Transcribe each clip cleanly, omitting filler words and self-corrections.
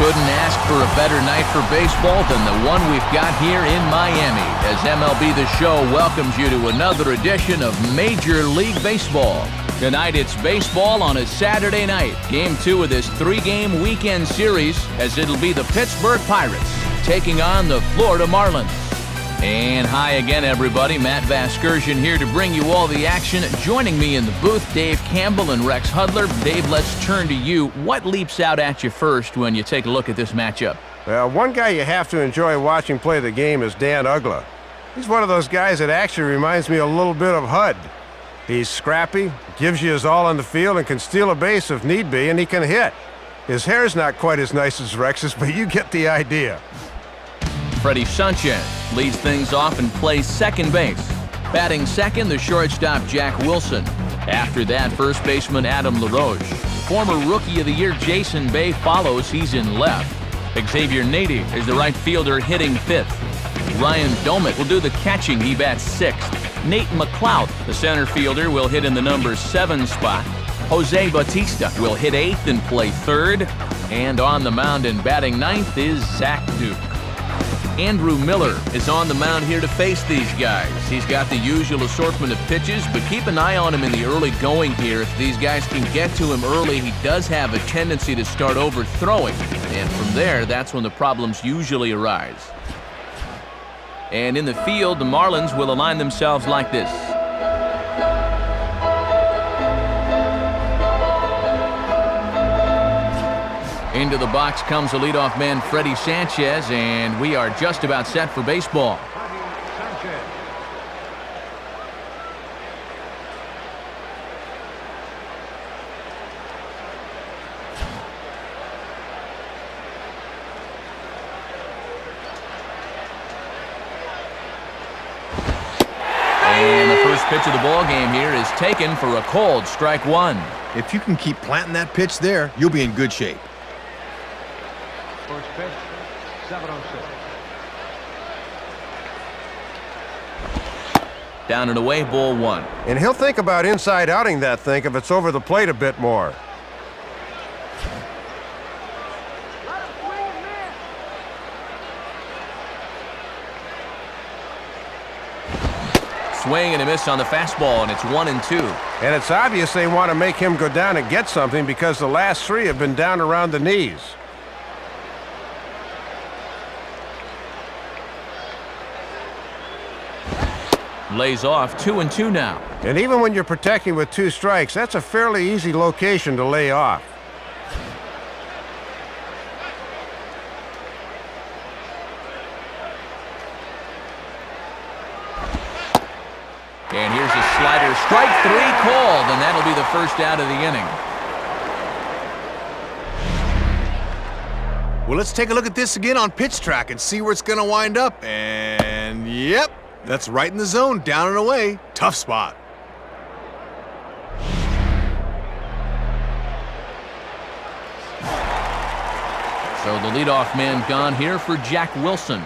couldn't ask for a better night for baseball than the one we've got here in Miami, as MLB The Show welcomes you to another edition of Major League Baseball. Tonight it's baseball on a Saturday night. Game 2 of this 3-game weekend series, as it'll be the Pittsburgh Pirates taking on the Florida Marlins. And hi again, everybody. Matt Vasgersian here to bring you all the action. Joining me in the booth, Dave Campbell and Rex Hudler. Dave, let's turn to you. What leaps out at you first when you take a look at this matchup? Well, one guy you have to enjoy watching play the game is Dan Uggla. He's one of those guys that actually reminds me a little bit of Hud. He's scrappy, gives you his all on the field, and can steal a base if need be, and he can hit. His hair's not quite as nice as Rex's, but you get the idea. Freddie Sanchez leads things off and plays second base. Batting second, the shortstop Jack Wilson. After that, first baseman Adam LaRoche. Former Rookie of the Year Jason Bay follows. He's in left. Xavier Nady is the right fielder hitting fifth. Ryan Domit will do the catching. He bats sixth. Nate McLeod, the center fielder, will hit in the number 7 spot. Jose Bautista will hit eighth and play third. And on the mound and batting ninth is Zach Duke. Andrew Miller is on the mound here to face these guys. He's got the usual assortment of pitches, but keep an eye on him in the early going here. If these guys can get to him early, he does have a tendency to start overthrowing. And from there, that's when the problems usually arise. And in the field, the Marlins will align themselves like this. Into the box comes the leadoff man, Freddie Sanchez, and we are just about set for baseball. And the first pitch of the ball game here is taken for a cold strike one. If you can keep planting that pitch there, you'll be in good shape. First pitch, 7-0-6. Down and away, ball one. And he'll think about inside outing that thing if it's over the plate a bit more. Swing and a miss on the fastball, and it's 1-2. And it's obvious they want to make him go down and get something because the last 3 have been down around the knees. Lays off, 2-2 now. And even when you're protecting with 2 strikes, that's a fairly easy location to lay off. And here's a slider, strike 3 called, and that'll be the first out of the inning. Well, let's take a look at this again on pitch track and see where it's going to wind up. And yep, that's right in the zone, down and away. Tough spot. So the leadoff man gone here for Jack Wilson.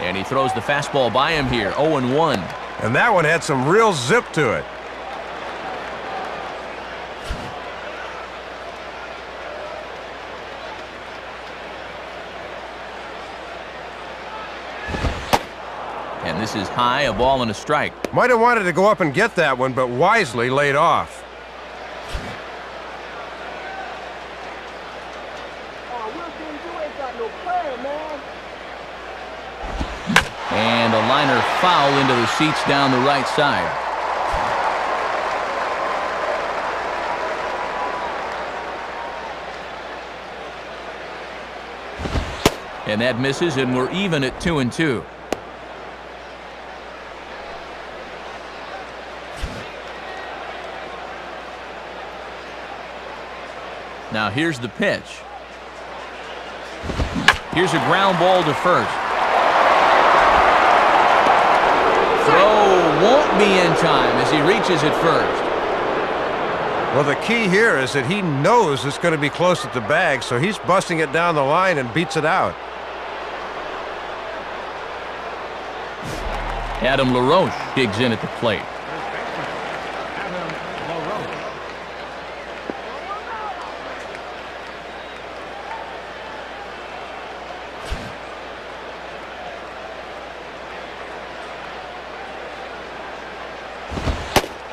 And he throws the fastball by him here, 0-1. And that one had some real zip to it. And this is high, a ball and a strike. Might have wanted to go up and get that one, but wisely laid off. And a liner foul into the seats down the right side. And that misses, and we're even at 2-2. Now here's the pitch. Here's a ground ball to first. Throw won't be in time as he reaches it first. Well, the key here is that he knows it's going to be close at the bag, so he's busting it down the line and beats it out. Adam LaRoche digs in at the plate. Adam LaRoche.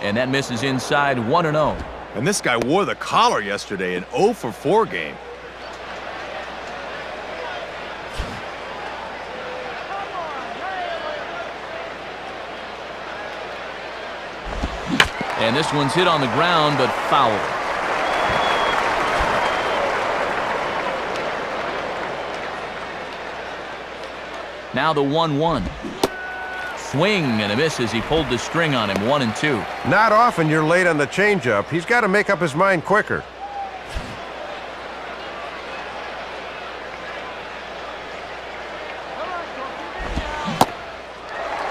And that misses inside 1-0. And this guy wore the collar yesterday, an 0 for 4 game. And this one's hit on the ground, but foul. Now the 1-1. Swing and a miss as he pulled the string on him, 1-2. Not often you're late on the changeup. He's got to make up his mind quicker.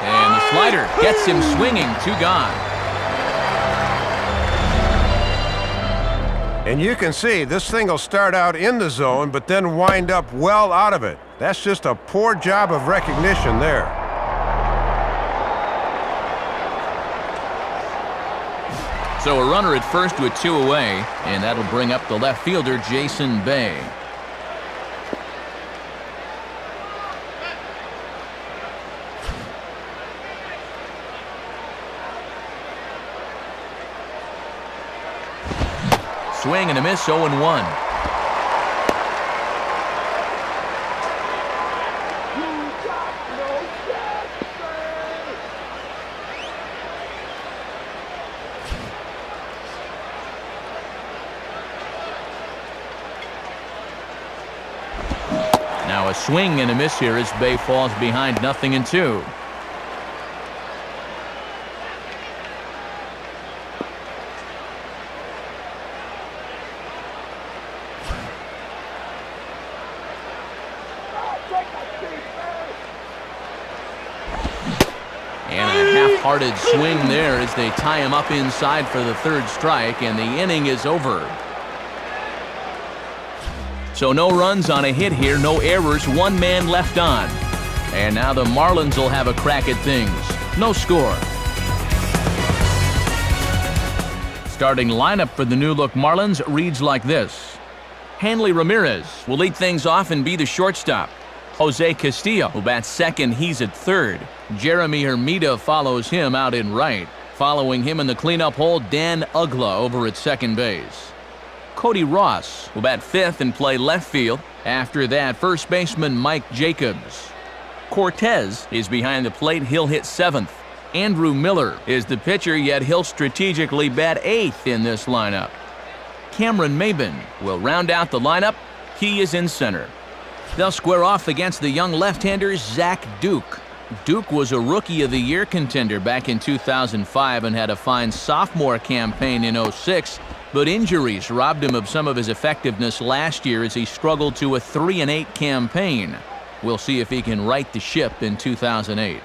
And the slider gets him swinging, 2 gone. And you can see this thing will start out in the zone, but then wind up well out of it. That's just a poor job of recognition there. So a runner at first with 2 away, and that'll bring up the left fielder, Jason Bay. Swing and a miss, 0-1. Now a swing and a miss here as Bay falls behind 0-2. And a half-hearted swing there as they tie him up inside for the 3rd strike, and the inning is over. So no runs on a hit here, no errors, 1 man left on. And now the Marlins will have a crack at things. No score. Starting lineup for the new-look Marlins reads like this. Hanley Ramirez will lead things off and be the shortstop. Jose Castillo will bat second, he's at third. Jeremy Hermida follows him out in right. Following him in the cleanup hole, Dan Ugla over at second base. Cody Ross will bat fifth and play left field. After that, first baseman Mike Jacobs. Cortez is behind the plate, he'll hit seventh. Andrew Miller is the pitcher, yet he'll strategically bat eighth in this lineup. Cameron Maben will round out the lineup. He is in center. They'll square off against the young left-hander Zach Duke. Duke was a Rookie of the Year contender back in 2005 and had a fine sophomore campaign in 2006, but injuries robbed him of some of his effectiveness last year as he struggled to a 3-8 campaign. We'll see if he can right the ship in 2008.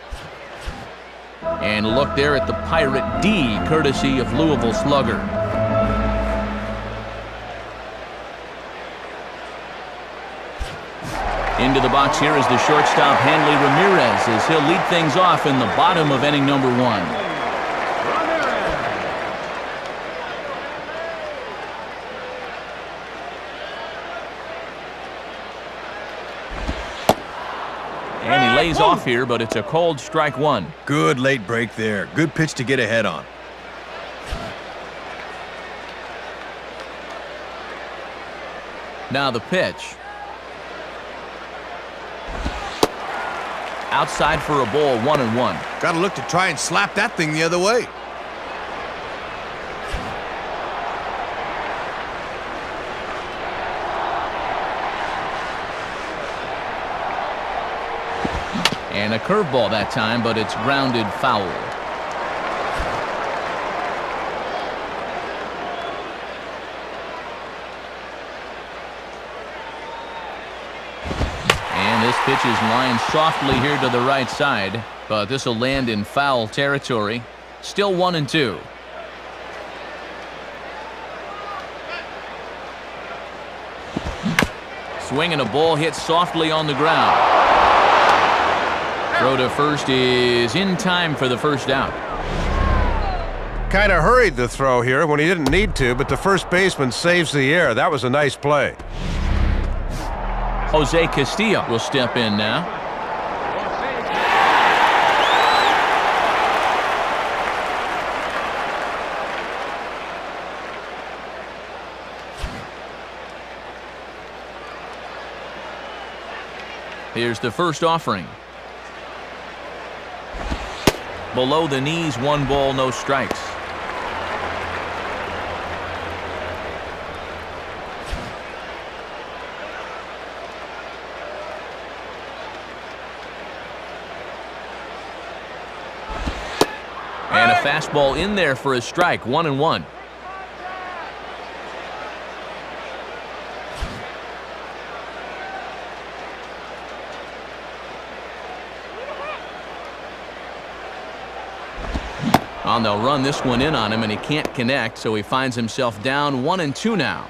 And look there at the Pirate D, courtesy of Louisville slugger. Into the box here is the shortstop Hanley Ramirez as he'll lead things off in the bottom of inning number one. And he lays off here, but it's a cold strike one. Good late break there. Good pitch to get ahead on. Now the pitch. Outside for a ball, 1-1. Got to look to try and slap that thing the other way. And a curveball that time, but it's grounded foul. This pitch is lined softly here to the right side, but this will land in foul territory. Still 1-2. Swing and a ball hit softly on the ground. Throw to first is in time for the first out. Kind of hurried the throw here when he didn't need to, but the first baseman saves the air. That was a nice play. Jose Castillo will step in now. Here's the first offering. Below the knees, 1 ball, no strikes. And a fastball in there for a strike, 1-1. And they'll run this one in on him, and he can't connect, so he finds himself down 1-2 now.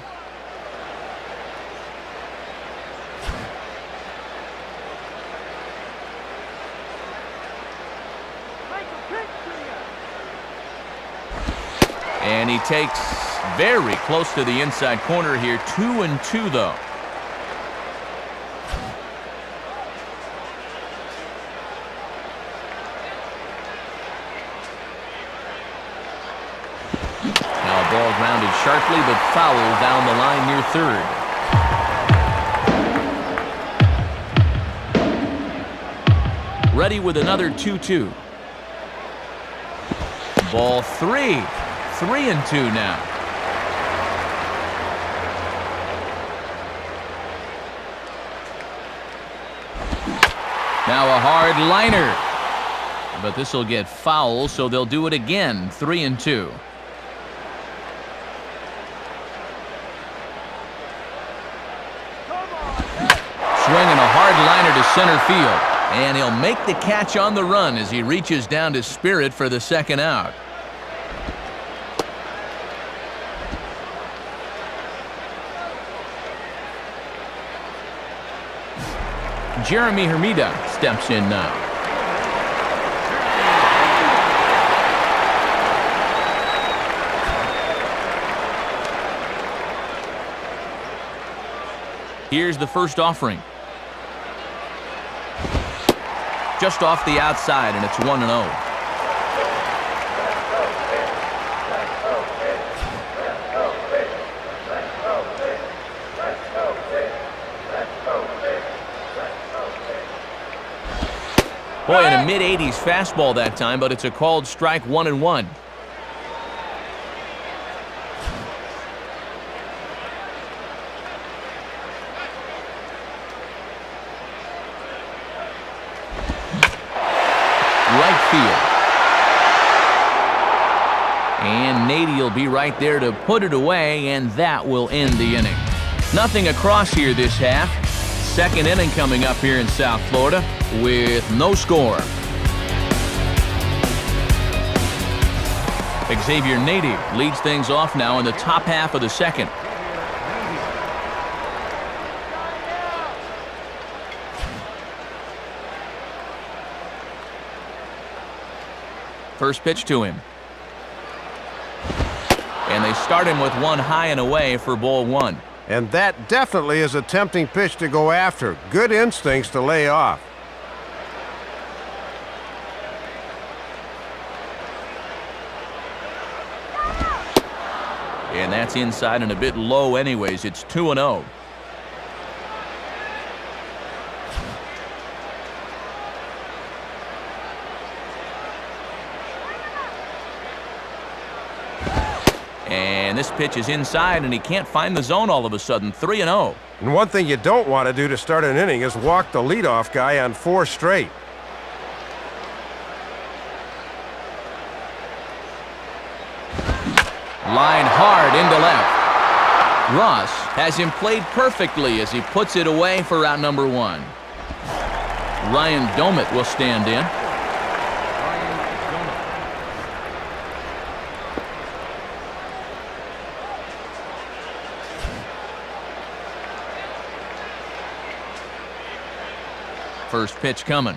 And he takes very close to the inside corner here, 2-2 though. Ball grounded sharply, but foul down the line near third. Ready with another 2-2. Ball 3. 3-2 now. Now a hard liner. But this will get foul, so they'll do it again. 3-2. Swinging a hard liner to center field. And he'll make the catch on the run as he reaches down to Spirit for the second out. Jeremy Hermida steps in now. Here's the first offering. Just off the outside, and it's 1-0. Boy, in a mid-80s fastball that time, but it's a called strike, 1-1. Right field. And Nady will be right there to put it away, and that will end the inning. Nothing across here this half. Second inning coming up here in South Florida with no score. Xavier Nady leads things off now in the top half of the second. First pitch to him. And they start him with one high and away for ball 1. And that definitely is a tempting pitch to go after. Good instincts to lay off. And that's inside and a bit low anyways. It's 2-0. And this pitch is inside, and he can't find the zone all of a sudden. 3-0. And one thing you don't want to do to start an inning is walk the leadoff guy on 4 straight. Line hard into left. Ross has him played perfectly as he puts it away for out number 1. Ryan Domit will stand in. First pitch coming.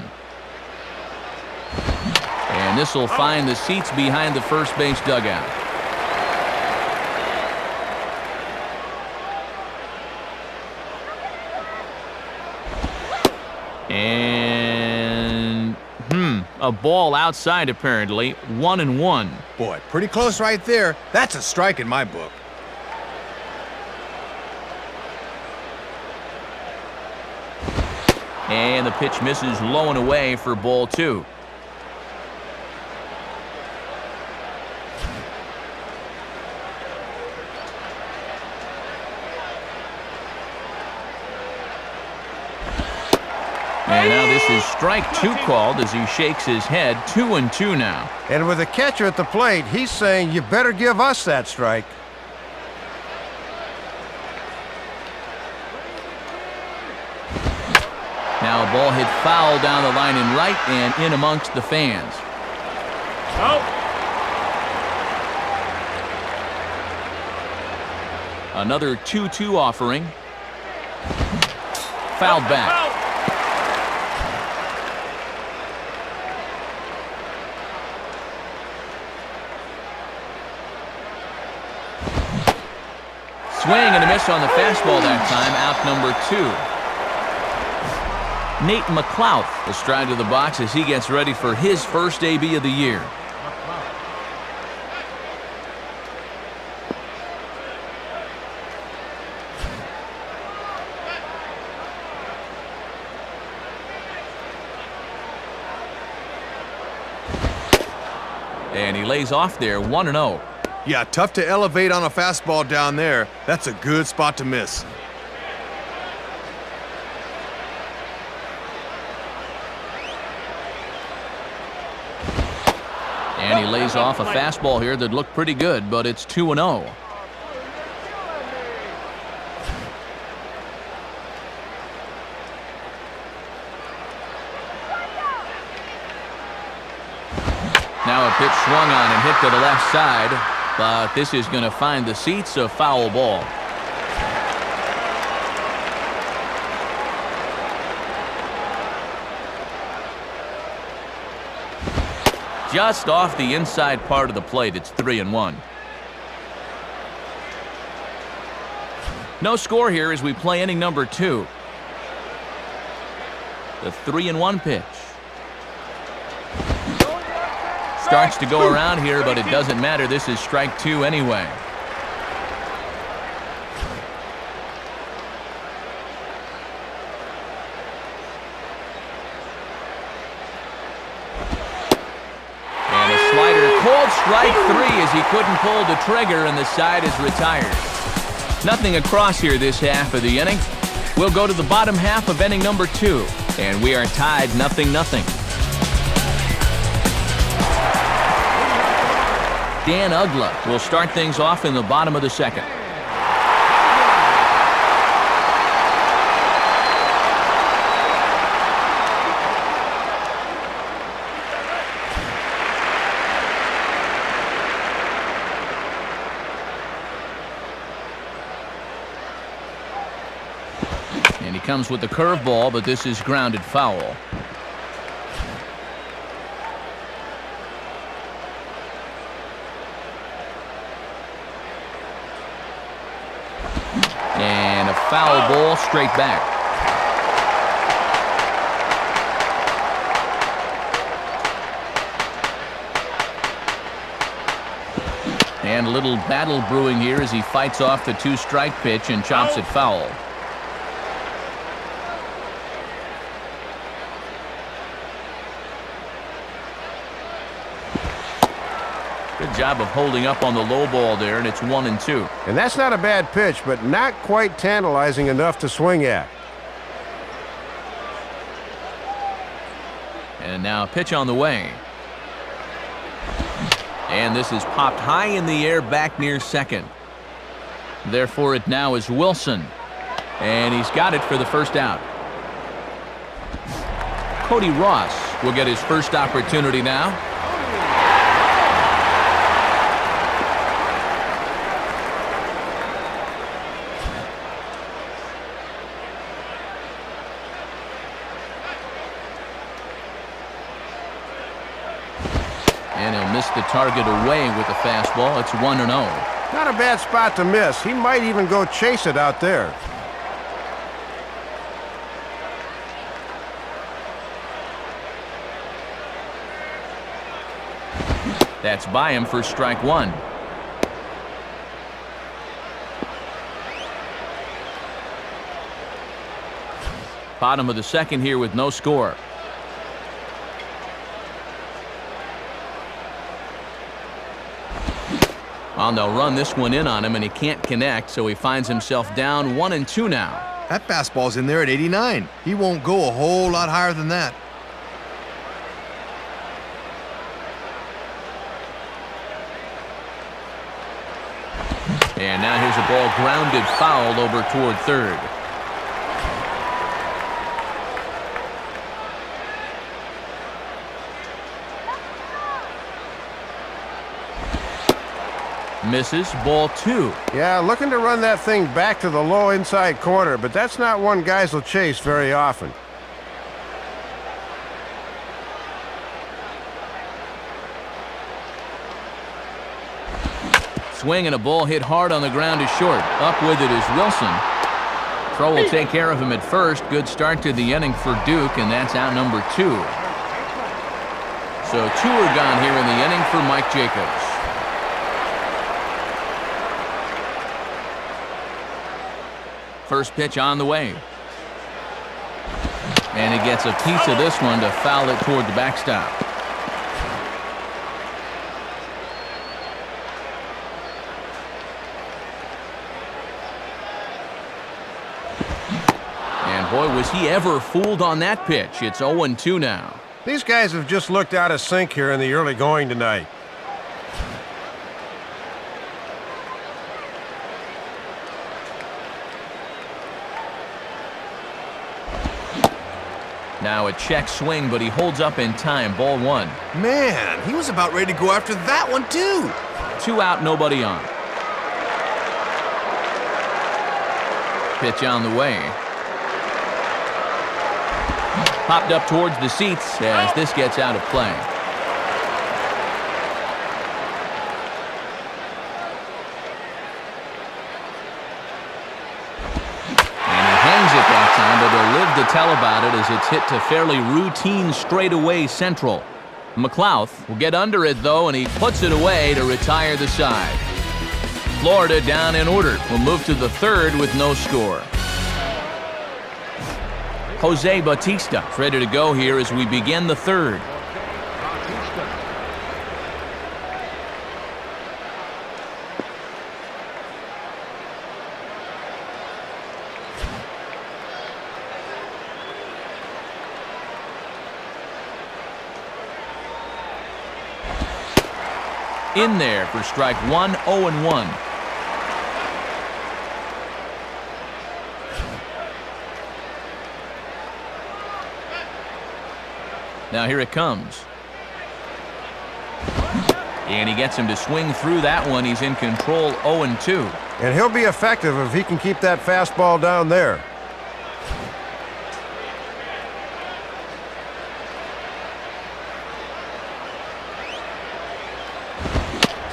And this will find the seats behind the first base dugout. And a ball outside apparently. 1-1. Boy, pretty close right there. That's a strike in my book. And the pitch misses low and away for ball 2. And now this is strike 2 called as he shakes his head. 2-2 now. And with the catcher at the plate, he's saying, you better give us that strike. Now a ball hit foul down the line in right and in amongst the fans. Another 2-2 offering. Fouled back. Swing and a miss on the fastball that time. Out number 2. Nate McLouth astride to the box as he gets ready for his first AB of the year. And he lays off there. 1-0. Yeah, tough to elevate on a fastball down there. That's a good spot to miss. And he lays off a fastball here that looked pretty good, but it's 2-0. Now a pitch swung on and hit to the left side, but this is going to find the seats. A foul ball. Just off the inside part of the plate. It's 3-1. No score here as we play inning number 2. The 3-1 pitch. Starts to go around here, but it doesn't matter. This is strike 2 anyway. And a slider, called strike 3 as he couldn't pull the trigger, and the side is retired. Nothing across here this half of the inning. We'll go to the bottom half of inning number 2, and we are tied 0-0. Dan Uggla will start things off in the bottom of the second. And he comes with the curveball, but this is grounded foul. And a foul ball straight back. And a little battle brewing here as he fights off the 2-strike pitch and chops it foul. Good job of holding up on the low ball there, and it's 1-2. And that's not a bad pitch, but not quite tantalizing enough to swing at. And now a pitch on the way. And this is popped high in the air back near second. Therefore, it now is Wilson. And he's got it for the first out. Cody Ross will get his first opportunity now. missed the target away with the fastball. It's 1-0. Not a bad spot to miss. He might even go chase it out there. That's by him for strike one. Bottom of the second here with no score. Well, they'll run this one in on him, and he can't connect, so he finds himself down 1-2 now. That fastball's in there at 89. He won't go a whole lot higher than that. And now here's a ball grounded foul over toward third. Misses, ball two. Yeah, looking to run that thing back to the low inside corner, but that's not one guys will chase very often. Swing and a ball hit hard on the ground is short. Up with it is Wilson. Throw will take care of him at first. Good start to the inning for Duke, and that's out number two. So two are gone here in the inning for Mike Jacobs. First pitch on the way. And he gets a piece of this one to foul it toward the backstop. And boy, was he ever fooled on that pitch. It's 0-2 now. These guys have just looked out of sync here in the early going tonight. Now a check swing, but he holds up in time. Ball one. Man, he was about ready to go after that one, too. 2 out, nobody on. Pitch on the way. Popped up towards the seats as this gets out of play. But they'll live to tell about it as it's hit to fairly routine straightaway central. McLouth will get under it, though, and he puts it away to retire the side. Florida down in order. Will move to the third with no score. Jose Bautista ready to go here as we begin the third. In there for strike one, 0-1. Now here it comes. And he gets him to swing through that one. He's in control, 0-2. And he'll be effective if he can keep that fastball down there.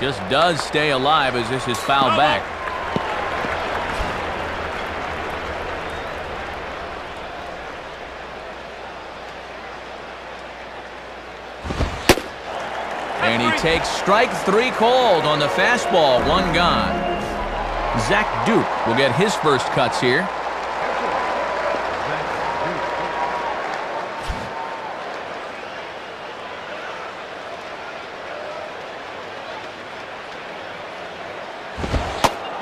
Just does stay alive as this is fouled back. And he takes strike three called on the fastball, one gone. Zach Duke will get his first cuts here.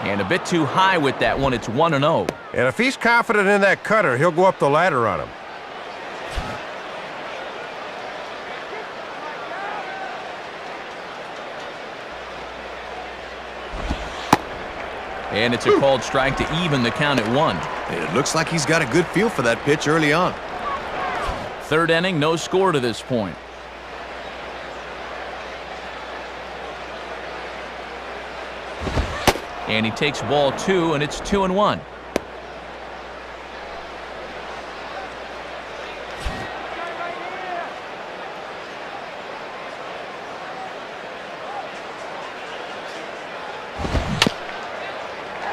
And a bit too high with that one. It's 1-0. And if he's confident in that cutter, he'll go up the ladder on him. And it's a called strike to even the count at 1. It looks like he's got a good feel for that pitch early on. Third inning, no score to this point. And he takes ball 2, and it's 2-1.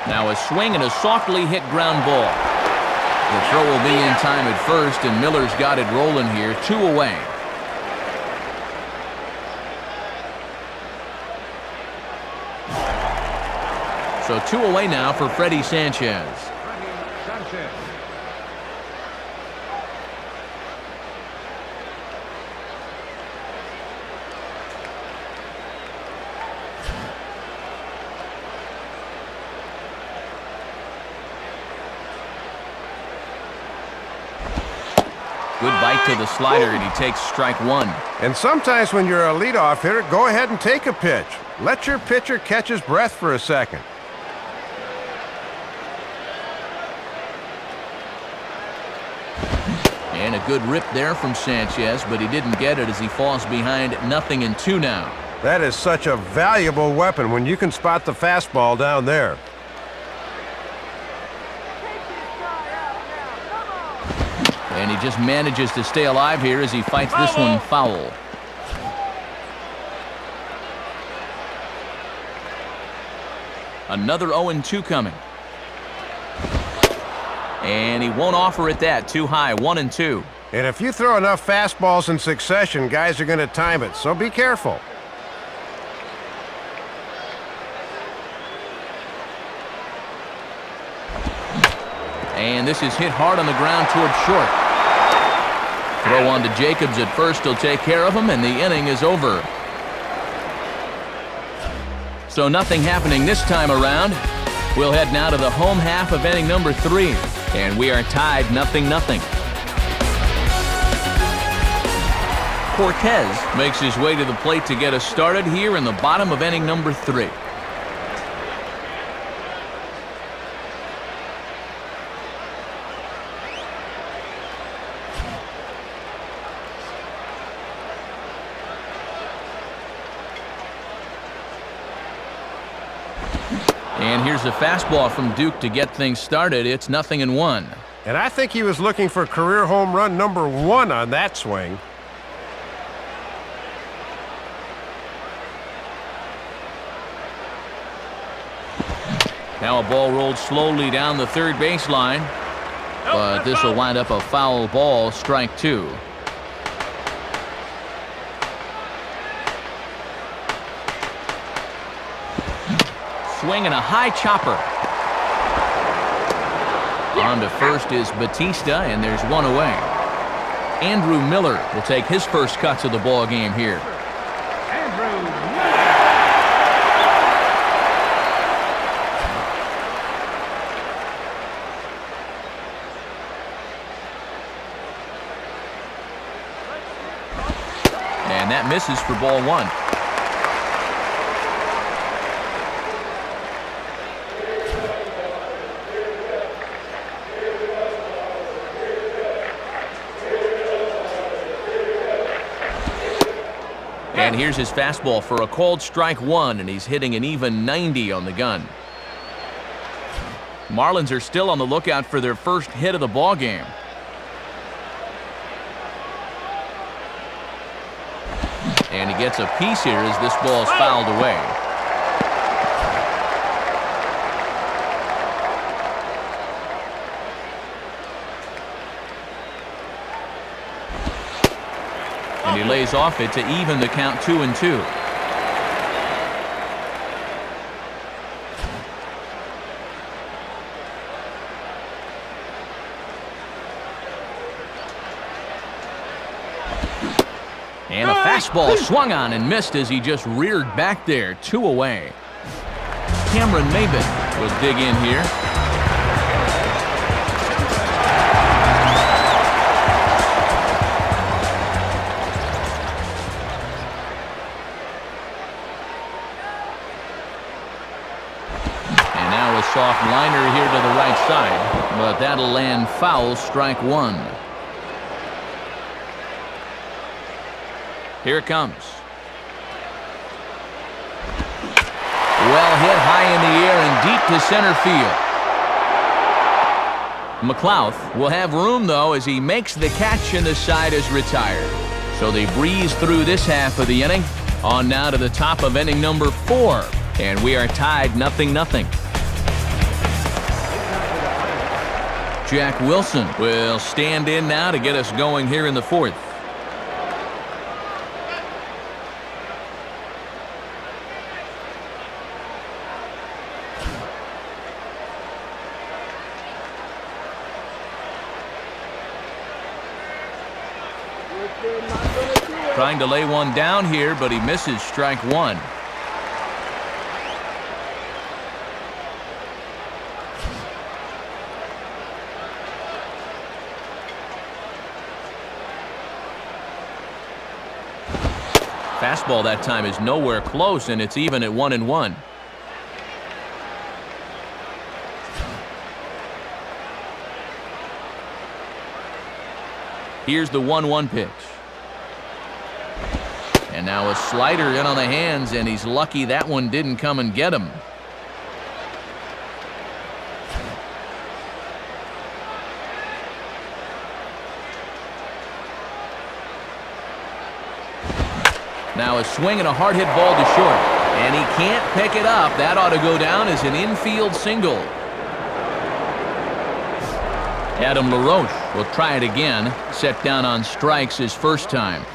Now a swing and a softly hit ground ball. The throw will be in time at first, and Miller's got it rolling here, 2 away. So 2 away now for Freddie Sanchez. Sanchez. Good bite to the slider, and he takes strike 1. And sometimes when you're a leadoff hitter, go ahead and take a pitch. Let your pitcher catch his breath for a second. And a good rip there from Sanchez, but he didn't get it as he falls behind 0-2 now. That is such a valuable weapon when you can spot the fastball down there. And he just manages to stay alive here as he fights this one foul. Another 0-2 coming. And he won't offer it that. Too high, 1-2. And if you throw enough fastballs in succession, guys are going to time it, so be careful. And this is hit hard on the ground towards short. Throw on to Jacobs at first. He'll take care of him, and the inning is over. So nothing happening this time around. We'll head now to the home half of inning number 3. And we are tied 0-0. Cortez makes his way to the plate to get us started here in the bottom of inning number 3. And here's a fastball from Duke to get things started. It's 0-1. And I think he was looking for career home run number 1 on that swing. Now a ball rolled slowly down the third baseline. But this will wind up a foul ball, strike 2. Swing and a high chopper. On to first is Batista, and there's 1 away. Andrew Miller will take his first cuts of the ball game here. Andrew Miller. And that misses for ball 1. And here's his fastball for a called strike 1, and he's hitting an even 90 on the gun. Marlins are still on the lookout for their first hit of the ball game. And he gets a piece here as this ball is fouled away. And he lays off it to even the count 2-2. And a fastball swung on and missed as he just reared back there, 2 away. Cameron Maybin will dig in here. And now a soft liner here to the right side, but that'll land foul, strike 1. Here it comes. Well hit high in the air and deep to center field. McLouth will have room, though, as he makes the catch and the side is retired. So they breeze through this half of the inning. On now to the top of inning number 4. And we are tied 0-0. Jack Wilson will stand in now to get us going here in the fourth. Trying to lay one down here, but he misses strike one. Fastball that time is nowhere close, and it's even at 1-1. Here's the 1-1 pitch. And now a slider in on the hands, and he's lucky that one didn't come and get him. Now a swing and a hard hit ball to short. And he can't pick it up. That ought to go down as an infield single. Adam LaRoche will try it again. Set down on strikes his first time.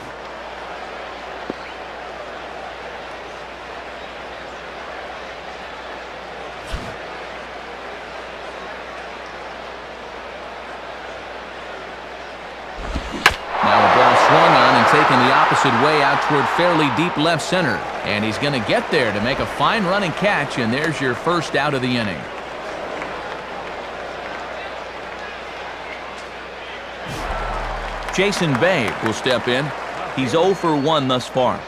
Taking the opposite way out toward fairly deep left center. And he's going to get there to make a fine running catch, and there's your first out of the inning. Jason Bay will step in. He's 0 for 1 thus far.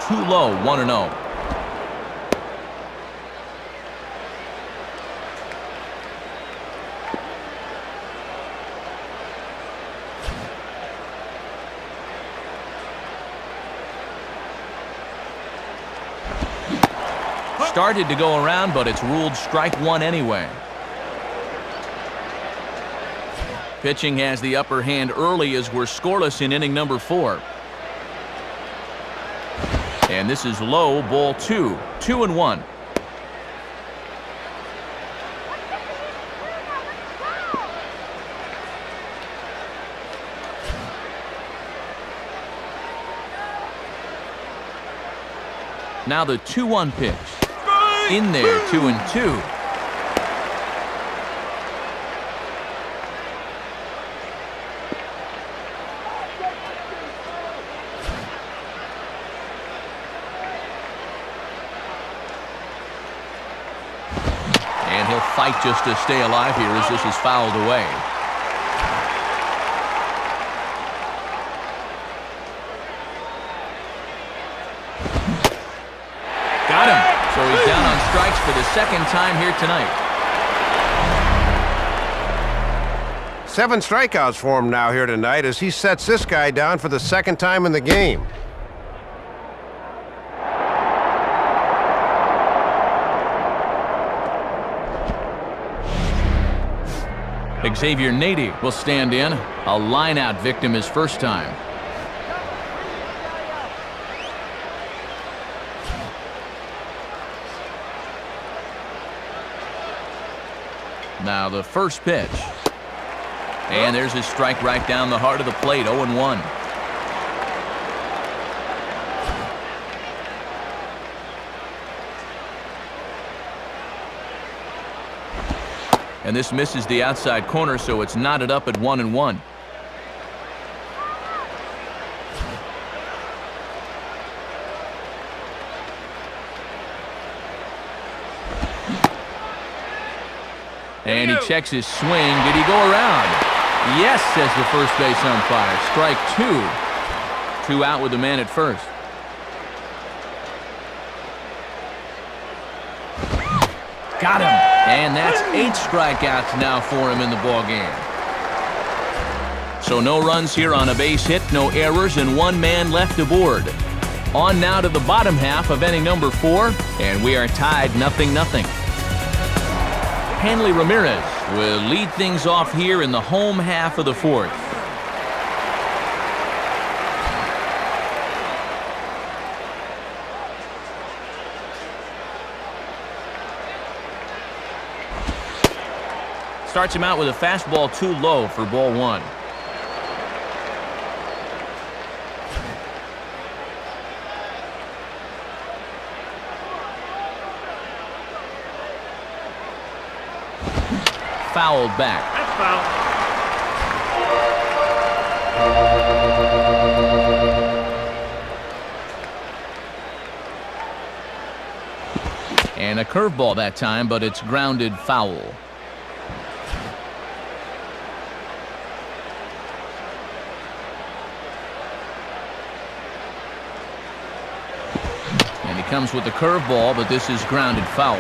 Too low, 1-0. Started to go around, but it's ruled strike one anyway. Pitching has the upper hand early as we're scoreless in inning number 4. And this is low, ball 2, 2-1. Now the 2-1 pitch. In there, 2-2. Fight just to stay alive here as this is fouled away. Got him. So he's down on strikes for the second time here tonight. 7 strikeouts for him now here tonight as he sets this guy down for the second time in the game. Xavier Nady will stand in. A line-out victim his first time. Now the first pitch. And there's his strike right down the heart of the plate, 0-1. And this misses the outside corner, so it's knotted up at 1-1. And he checks his swing. Did he go around? Yes, says the first base umpire. Strike 2. 2 out with the man at first. Got him. And that's 8 strikeouts now for him in the ballgame. So no runs here on a base hit, no errors, and 1 man left aboard. On now to the bottom half of inning number 4, and we are tied 0-0. Hanley Ramirez will lead things off here in the home half of the 4th. Starts him out with a fastball too low for ball one. Fouled back. That's foul. And a curveball that time, but it's grounded foul. And he comes with the curveball, but this is grounded foul.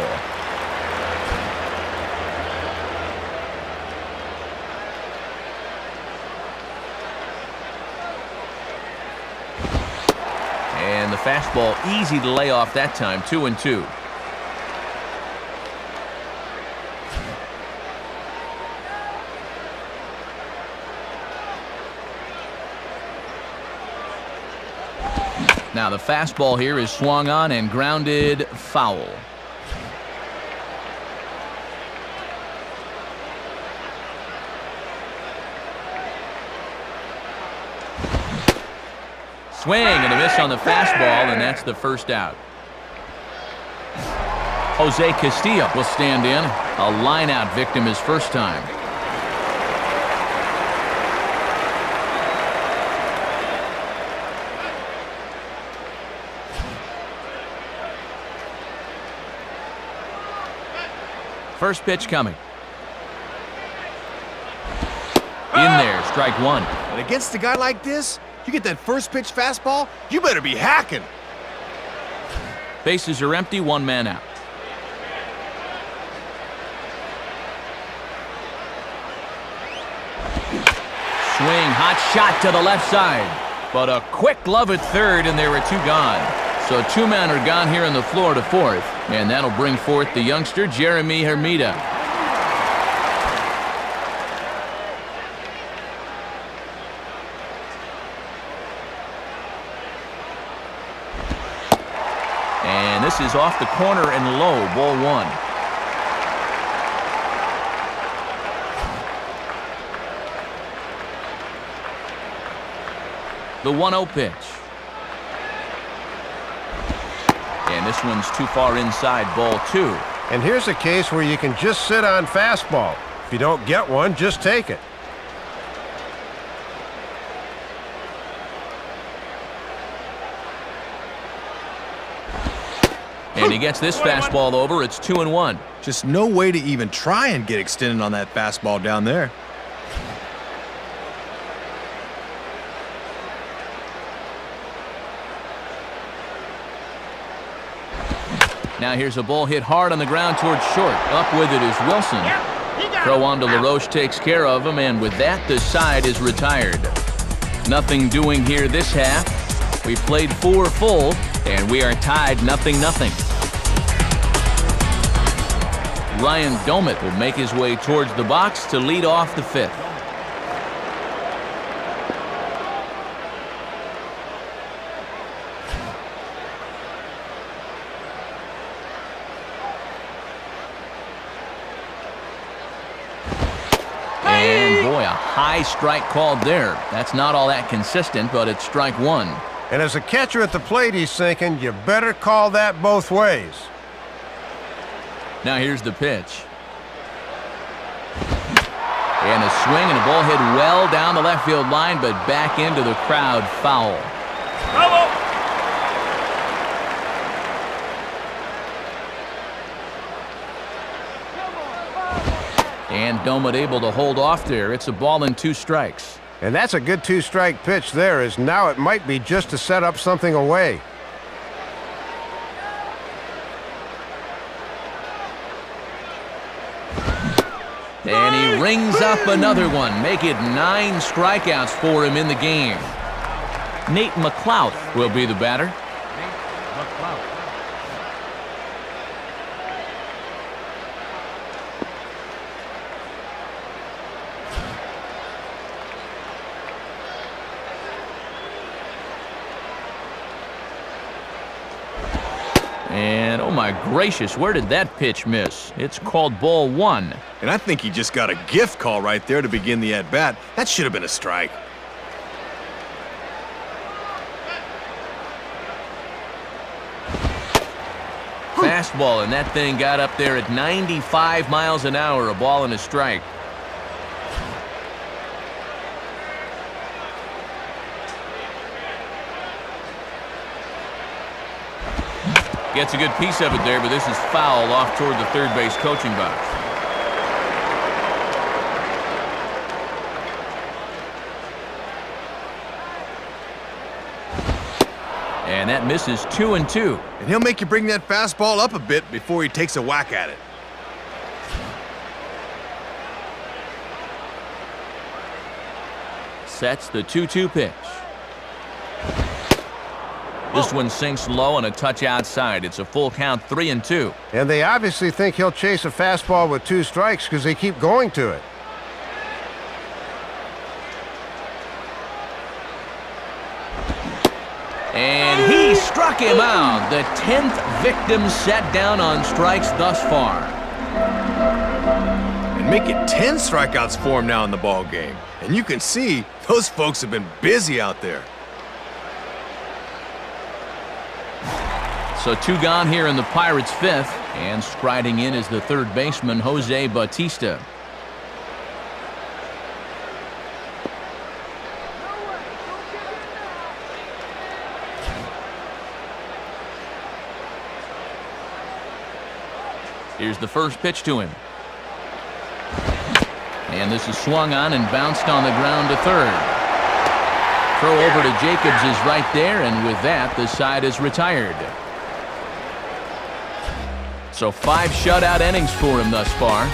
And the fastball easy to lay off that time, 2-2. Now the fastball here is swung on and grounded foul. Swing and a miss on the fastball, and that's the first out. Jose Castillo will stand in. A line-out victim his first time. First pitch coming. In there, strike one. And against a guy like this, you get that first pitch fastball, you better be hacking. Bases are empty, one man out. Swing, hot shot to the left side. But a quick glove at third, and there are two gone. So two men are gone here in the Florida fourth. And that'll bring forth the youngster, Jeremy Hermida. And this is off the corner and low, ball one. The 1-0 pitch. And this one's too far inside, ball two. And here's a case where you can just sit on fastball. If you don't get one, just take it. And he gets this fastball over. It's 2-1. Just no way to even try and get extended on that fastball down there. Now here's a ball hit hard on the ground towards short. Up with it is Wilson. Throw on to LaRoche takes care of him, and with that, the side is retired. Nothing doing here this half. We played 4 full, and we are tied 0-0. Ryan Domit will make his way towards the box to lead off the fifth. And boy, a high strike called there. That's not all that consistent, but it's strike one. And as a catcher at the plate, he's thinking, you better call that both ways. Now here's the pitch. And a swing and a ball hit well down the left field line, but back into the crowd, foul. Bravo! And Domit able to hold off there. It's a ball and 2 strikes. And that's a good 2-strike pitch there, as now it might be just to set up something away. And he rings up another one. Make it 9 strikeouts for him in the game. Nate McLeod will be the batter. And, oh my gracious, where did that pitch miss? It's called ball 1. And I think he just got a gift call right there to begin the at-bat. That should have been a strike. Fastball, and that thing got up there at 95 miles an hour, a ball and a strike. Gets a good piece of it there, but this is foul off toward the third base coaching box. And that misses 2-2. And he'll make you bring that fastball up a bit before he takes a whack at it. Sets the 2-2 pitch. This one sinks low and a touch outside. It's a full count, 3-2. And they obviously think he'll chase a fastball with 2 strikes because they keep going to it. And he struck him out. The 10th victim set down on strikes thus far. And make it 10 strikeouts for him now in the ball game. And you can see those folks have been busy out there. So 2 gone here in the Pirates' 5th, and striding in is the third baseman, Jose Bautista. Here's the first pitch to him. And this is swung on and bounced on the ground to third. Throw over to Jacobs is right there, and with that, the side is retired. So 5 shutout innings for him thus far.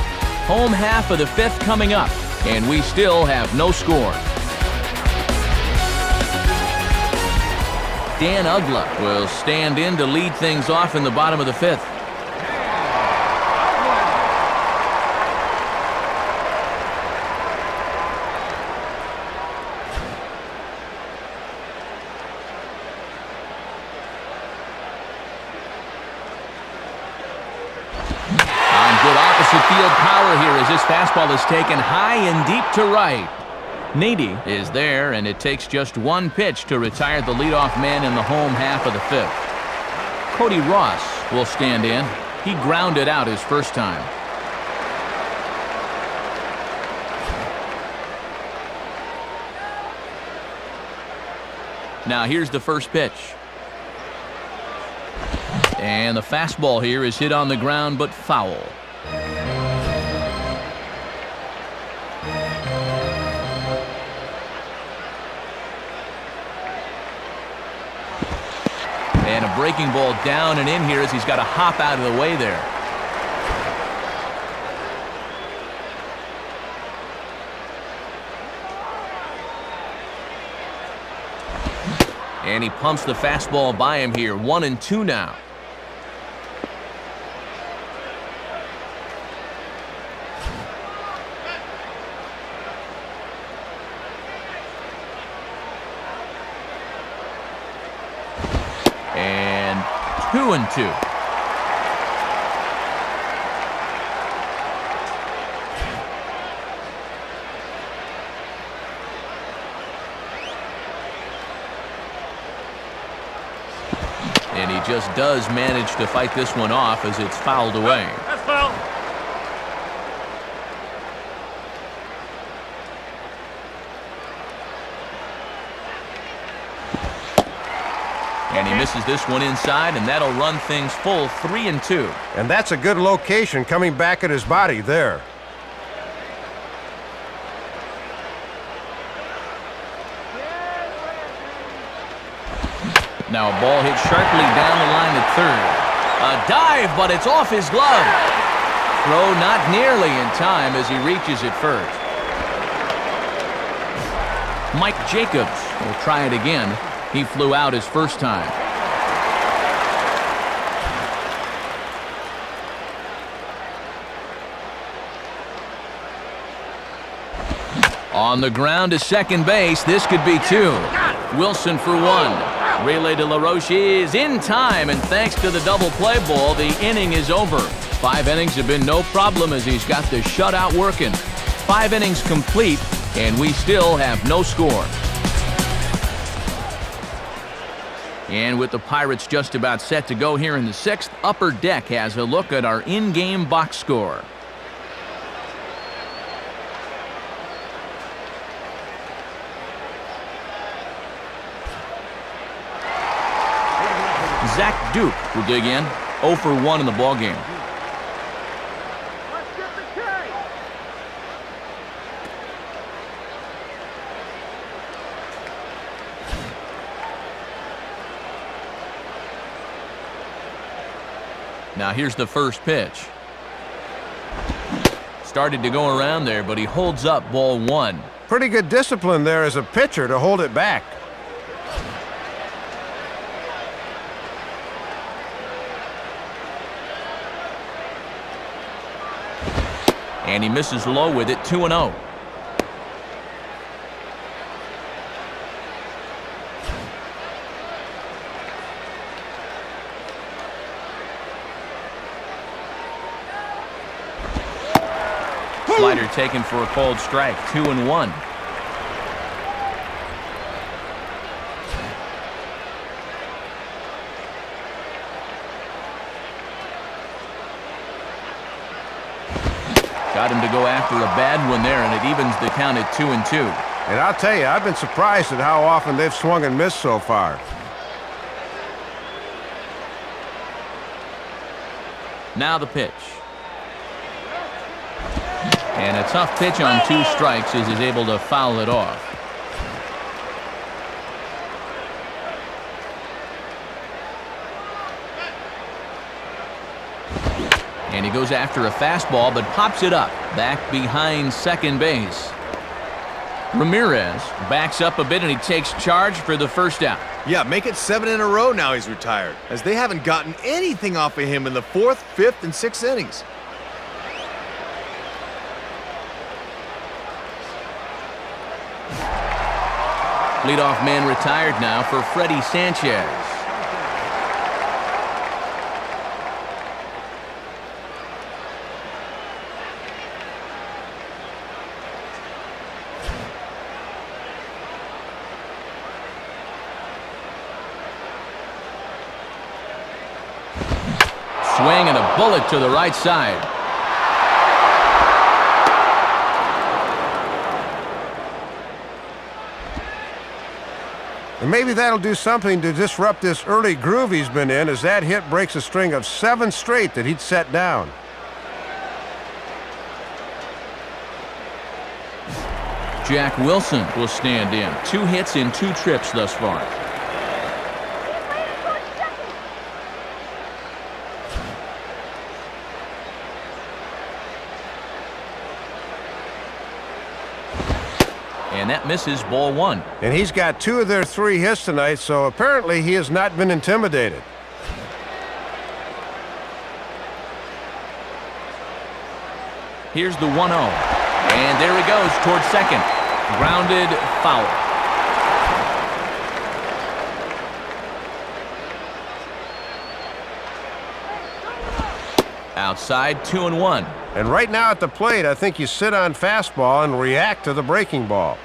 Home half of the 5th coming up, and we still have no score. Dan Uggla will stand in to lead things off in the bottom of the 5th. Field power here as this fastball is taken high and deep to right. Nady is there, and it takes just 1 pitch to retire the leadoff man in the home half of the 5th. Cody Ross will stand in. He grounded out his first time. Now here's the first pitch. And the fastball here is hit on the ground but foul. And a breaking ball down and in here as he's got to hop out of the way there. And he pumps the fastball by him here. 1-2 now. And 2-2. And he just does manage to fight this one off as it's fouled away. That's foul. And he misses this one inside, and that'll run things full 3-2. And that's a good location coming back at his body there. Now a ball hit sharply down the line at third. A dive, but it's off his glove. Throw not nearly in time as he reaches it first. Mike Jacobs will try it again. He flew out his first time. On the ground to second base. This could be 2. Wilson for 1. Relay to LaRoche is in time, and thanks to the double play ball, the inning is over. 5 innings have been no problem as he's got the shutout working. 5 innings complete, and we still have no score. And with the Pirates just about set to go here in the 6th, Upper Deck has a look at our in-game box score. Zach Duke will dig in, 0 for 1 in the ballgame. Now here's the first pitch. Started to go around there, but he holds up ball 1. Pretty good discipline there as a pitcher to hold it back. And he misses low with it, 2-0. Slider taken for a called strike, 2-1. Got him to go after a bad one there, and it evens the count at 2-2. And I'll tell you, I've been surprised at how often they've swung and missed so far. Now the pitch. And a tough pitch on 2 strikes as he's able to foul it off. And he goes after a fastball, but pops it up back behind second base. Ramirez backs up a bit, and he takes charge for the first out. Yeah, make it 7 in a row now he's retired, as they haven't gotten anything off of him in the 4th, 5th, and 6th innings. Leadoff man retired now for Freddie Sanchez. Swing and a bullet to the right side. And maybe that'll do something to disrupt this early groove he's been in, as that hit breaks a string of 7 straight that he'd set down. Jack Wilson will stand in. 2 hits in 2 trips thus far. And that misses, ball 1. And he's got 2 of their 3 hits tonight, so apparently he has not been intimidated. Here's the 1-0. And there he goes towards second. Grounded foul. Outside, 2-1. And right now at the plate, I think you sit on fastball and react to the breaking ball.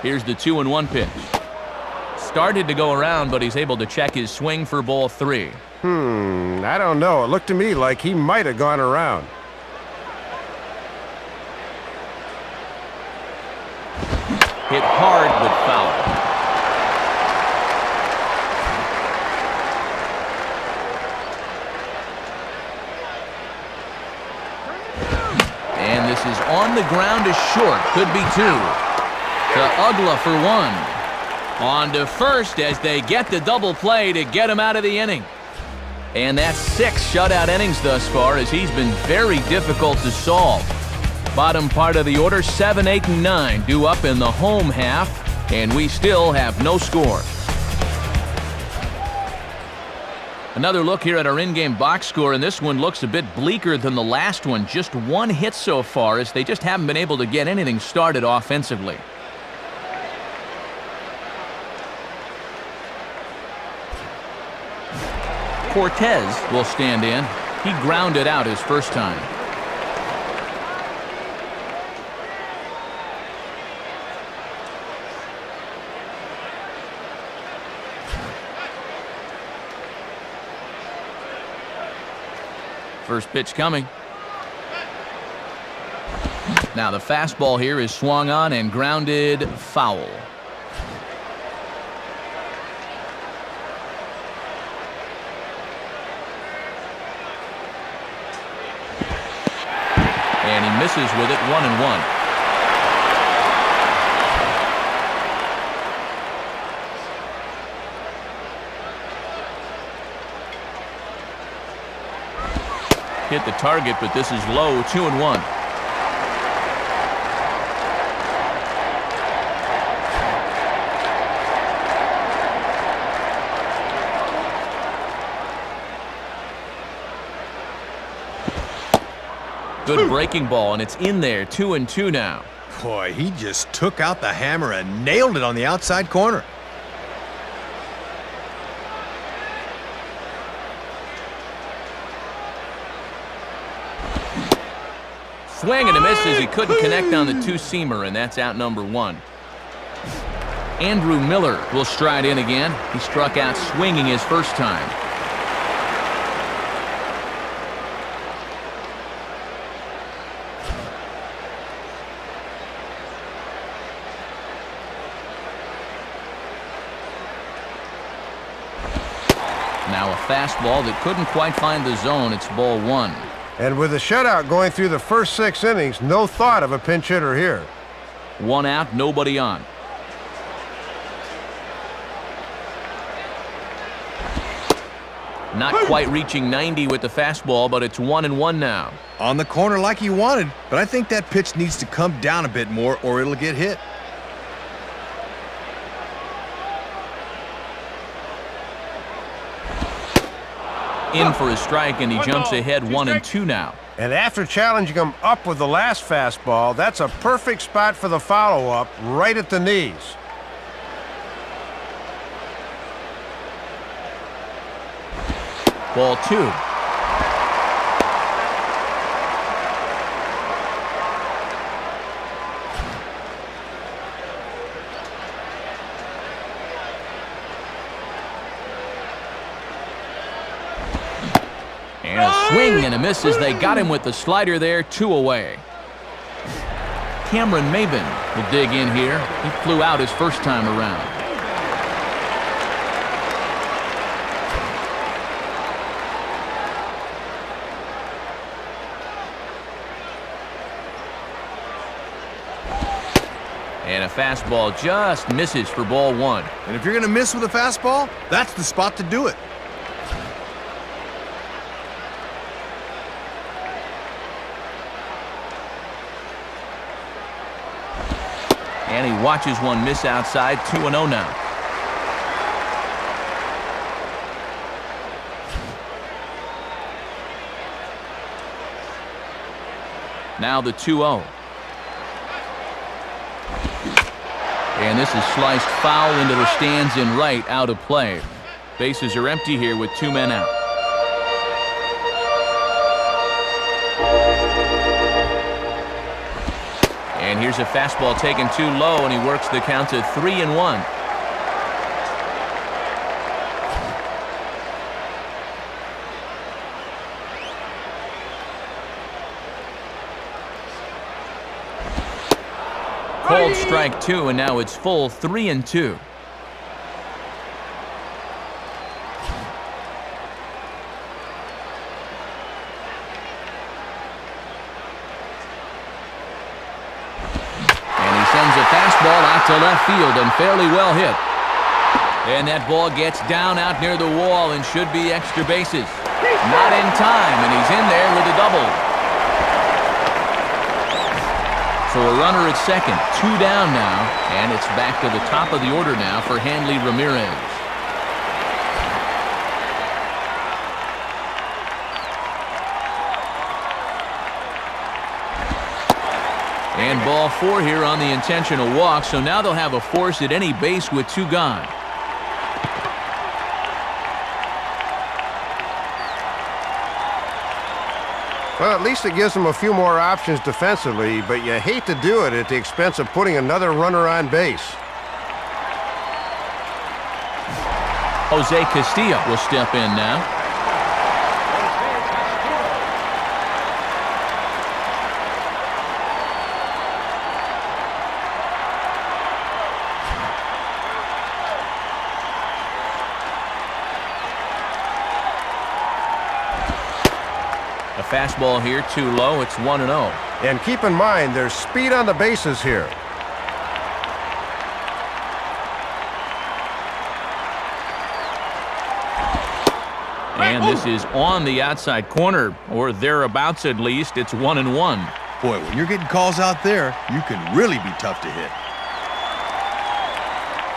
Here's the 2-1 pitch. Started to go around, but he's able to check his swing for ball 3. I don't know. It looked to me like he might have gone around. Hit hard, but foul. And this is on the ground to short. Could be 2. To Uggla for 1. On to first as they get the double play to get him out of the inning. And that's 6 shutout innings thus far, as he's been very difficult to solve. Bottom part of the order, 7, 8, and 9 due up in the home half, and we still have no score. Another look here at our in-game box score, and this one looks a bit bleaker than the last one. Just one hit so far, as they just haven't been able to get anything started offensively. Cortez will stand in. He grounded out his first time. First pitch coming. Now the fastball here is swung on and grounded foul. And he misses with it, 1-1. Hit the target, but this is low, 2-1. Good breaking ball, and it's in there, 2-2 now. Boy, he just took out the hammer and nailed it on the outside corner. Swing and a miss as he couldn't connect on the two-seamer, and that's out number one. Andrew Miller will stride in again. He struck out swinging his first time. Now a fastball that couldn't quite find the zone. It's ball one. And with a shutout going through the first 6 innings, no thought of a pinch hitter here. One out, nobody on. Not quite reaching 90 with the fastball, but it's 1-1 now. On the corner like he wanted, but I think that pitch needs to come down a bit more or it'll get hit. In for a strike, and he jumps ahead 1-2 now. And after challenging him up with the last fastball, that's a perfect spot for the follow-up, right at the knees. Ball two. And a swing and a miss as they got him with the slider there, 2 away. Cameron Maben will dig in here. He flew out his first time around. And a fastball just misses for ball one. And if you're going to miss with a fastball, that's the spot to do it. And he watches one miss outside, 2-0 now. Now the 2-0. And this is sliced foul into the stands in right, out of play. Bases are empty here with 2 men out. And here's a fastball taken too low, and he works the count to 3-1. Called strike 2, and now it's full 3-2. Fastball out to left field and fairly well hit. And that ball gets down out near the wall and should be extra bases. Not in time, and he's in there with a double. So a runner at second, 2 down now, and it's back to the top of the order now for Hanley Ramirez. And ball 4 here on the intentional walk, so now they'll have a force at any base with 2 gone. Well, at least it gives them a few more options defensively, but you hate to do it at the expense of putting another runner on base. Jose Castillo will step in now. A fastball here, too low. It's 1-0. And keep in mind, there's speed on the bases here. And this is on the outside corner, or thereabouts at least. It's 1-1. Boy, when you're getting calls out there, you can really be tough to hit.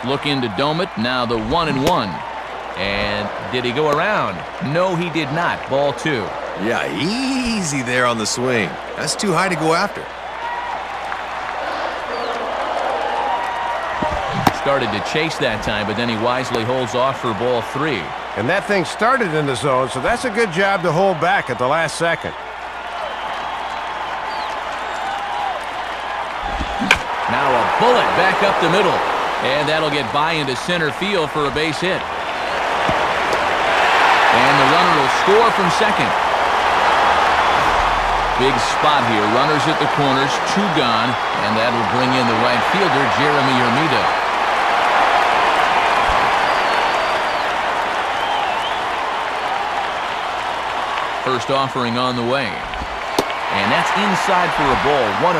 Look into dome it. Now the 1-1. And did he go around? No, he did not. Ball 2. Yeah, easy there on the swing. That's too high to go after. Started to chase that time, but then he wisely holds off for ball 3. And that thing started in the zone, so that's a good job to hold back at the last second. Now a bullet back up the middle. And that'll get by into center field for a base hit. And the runner will score from second. Big spot here. Runners at the corners, 2 gone. And that'll bring in the right fielder, Jeremy Armida. First offering on the way. And that's inside for a ball, 1-0.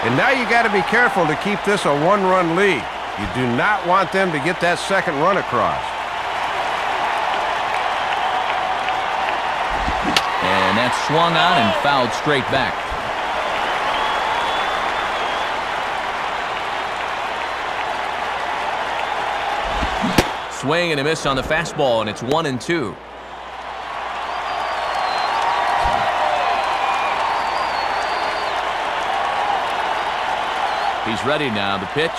And now you got to be careful to keep this a 1-run lead. You do not want them to get that second run across. And that's swung on and fouled straight back. Swing and a miss on the fastball, and it's 1-2. He's ready now. The pitch.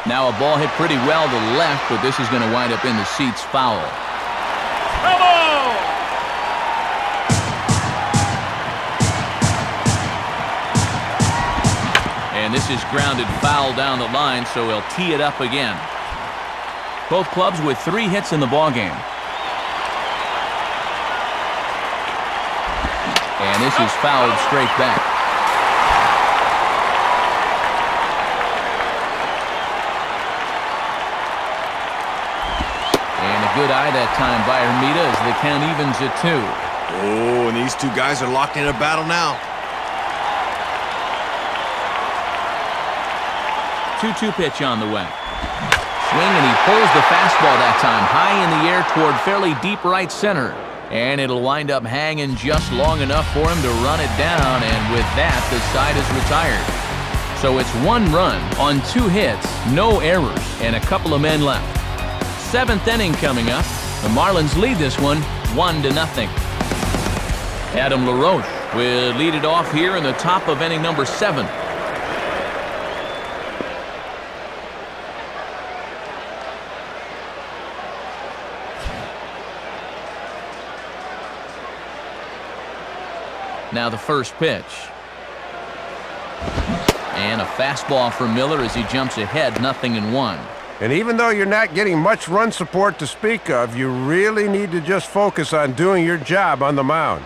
Now a ball hit pretty well to the left, but this is going to wind up in the seats foul. And this is grounded foul down the line, so he'll tee it up again. Both clubs with 3 hits in the ballgame. And this is fouled straight back. Good eye that time by Armida as the count evens at 2. Oh, and these 2 guys are locked in a battle now. 2-2 pitch on the way. Swing, and he pulls the fastball that time high in the air toward fairly deep right center. And it'll wind up hanging just long enough for him to run it down, and with that, the side is retired. So it's 1 run on 2 hits, no errors, and a couple of men left. 7th inning coming up. The Marlins lead this one 1-0. Adam LaRoche will lead it off here in the top of inning number 7. Now the first pitch. And a fastball for Miller as he jumps ahead, 0-1. And even though you're not getting much run support to speak of, you really need to just focus on doing your job on the mound.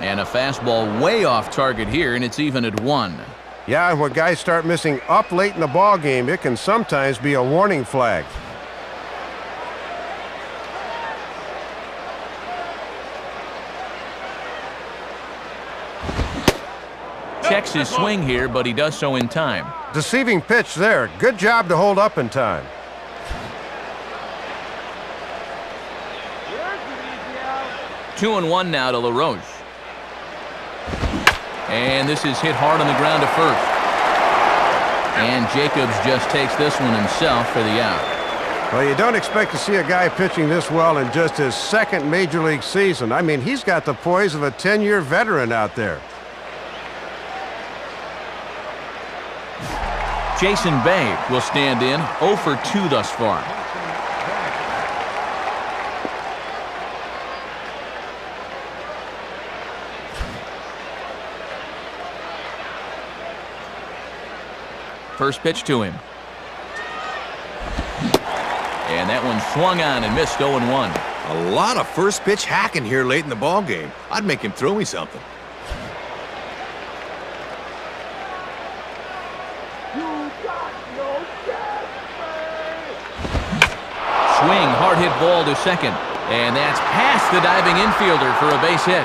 And a fastball way off target here, and it's even at 1. Yeah, and when guys start missing up late in the ball game, it can sometimes be a warning flag. Checks his swing here, but he does so in time. Deceiving pitch there. Good job to hold up in time. Two and one now to LaRoche. And this is hit hard on the ground to first. And Jacobs just takes this one himself for the out. Well, you don't expect to see a guy pitching this well in just his second Major League season. I mean, he's got the poise of a 10-year veteran out there. Jason Bay will stand in 0 for 2 thus far. First pitch to him. And that one swung on and missed 0-1. A lot of first pitch hacking here late in the ball game. I'd make him throw me something. Swing, hard hit ball to second. And that's past the diving infielder for a base hit.